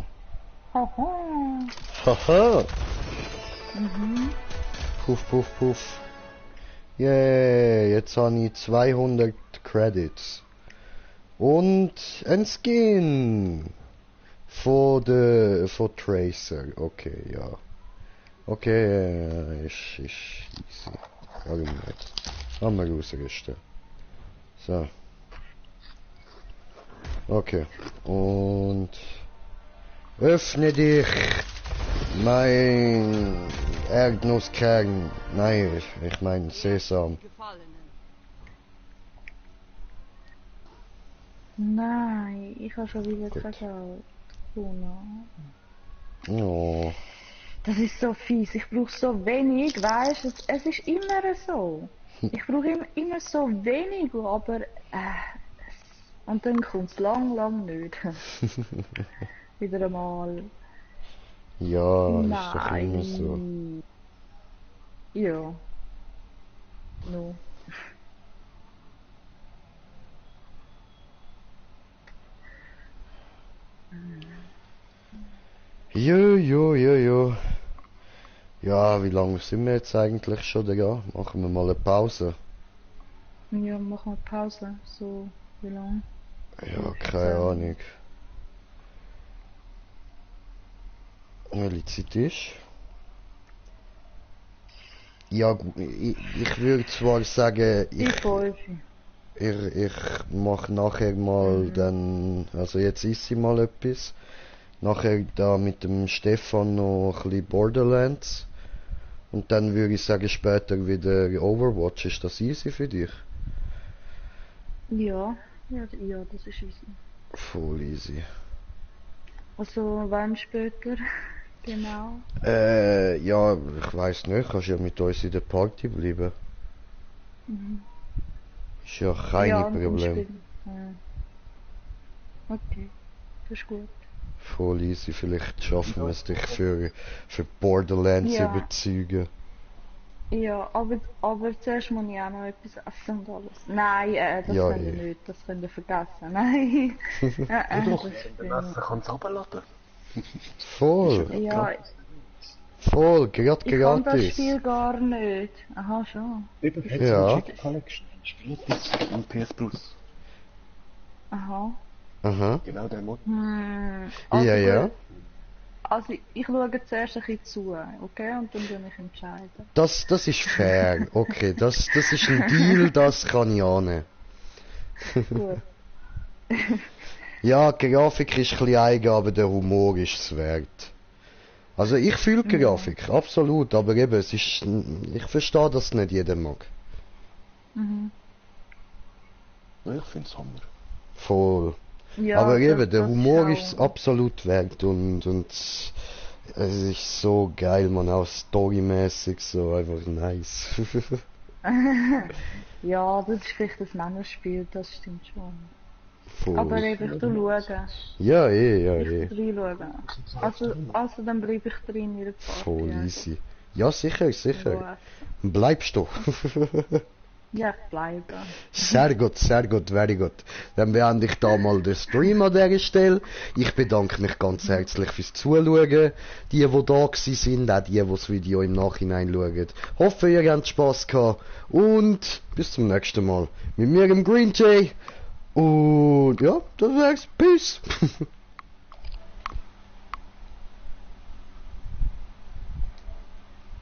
Haha. Haha! Mhm. Puff, puff, puff. Yay, jetzt habe ich 200 Credits. Und ein Skin! Von Tracer. Okay, ja. Okay, ist easy. Warum nicht? Haben wir ausgerüstet. So. Okay. Und öffne dich, mein Erdnusskern. Nein, ich meine Sesam. Nein, ich habe schon wieder Gut. verkauft. Kuna. Oh. Das ist so fies. Ich brauche so wenig, weißt du? Es ist immer so. Ich brauche immer so wenig, aber und dann kommt es lang nicht. Wieder einmal. Ja, ist doch immer so. Nein. Ja. No. Jo. Ja, wie lange sind wir jetzt eigentlich schon da? Machen wir mal eine Pause. Ja, machen wir Pause. So, wie lange? Ja, keine Ahnung. Welche Zeit ist? Ja, gut, ich würde zwar sagen, ich mache nachher mal dann, also jetzt ist mal etwas. Nachher da mit dem Stefan noch ein bisschen Borderlands. Und dann würde ich sagen, später wieder Overwatch. Ist das easy für dich? Ja, das ist easy. Voll easy. Also, wann später? Genau. Ja, ich weiss nicht. Kannst ja mit uns in der Party bleiben. Ist ja kein Problem. Okay, das ist gut. Voll easy. Vielleicht schaffen wir es dich für Borderlands überzeugen. Ja, aber zuerst muss ich auch noch etwas essen und alles. Nein, das Ja, könnt ihr nicht, das könnt ihr vergessen. Nein. Essen kann es runterladen. Voll. Ja, Voll, gerade ich kann das gratis. Spiel gar nicht. Aha, schon. Eben, Ja. Chicken Collection. Spielt das im PS Plus. Aha. Aha. Genau der Mod. Also Ja. gut. Also ich schaue zuerst ein bisschen zu, okay? Und dann ich entscheiden. Das ist fair. Okay, das ist ein Deal, das kann ich annehmen. Gut. Ja, die Grafik ist ein bisschen eigen, aber der Humor ist es wert. Also ich fühle die Grafik, absolut, aber eben, es ist, ich verstehe, dass nicht jeder mag. Ja, ich find's Hammer. Voll. Ja, Aber eben, der das Humor auch- ist absolut wert und es ist so geil, man, auch storymäßig so einfach nice. Ja, das ist vielleicht ein Männerspiel, das stimmt schon. Voll. Aber eben, ich schauen. Ja, Ich reinschauen. Also dann bleibe ich drin in der Party. Voll also. easy. Ja, sicher. Gut. Bleibst du. Ja, ich bleibe. Sehr gut, very gut. Dann beende ich da mal den Stream an dieser Stelle. Ich bedanke mich ganz herzlich fürs Zuschauen. Die da gewesen sind, auch die das Video im Nachhinein schauen. Hoffe, ihr habt Spass gehabt. Und bis zum nächsten Mal. Mit mir im Green Jay. Und ja, das wär's. Peace.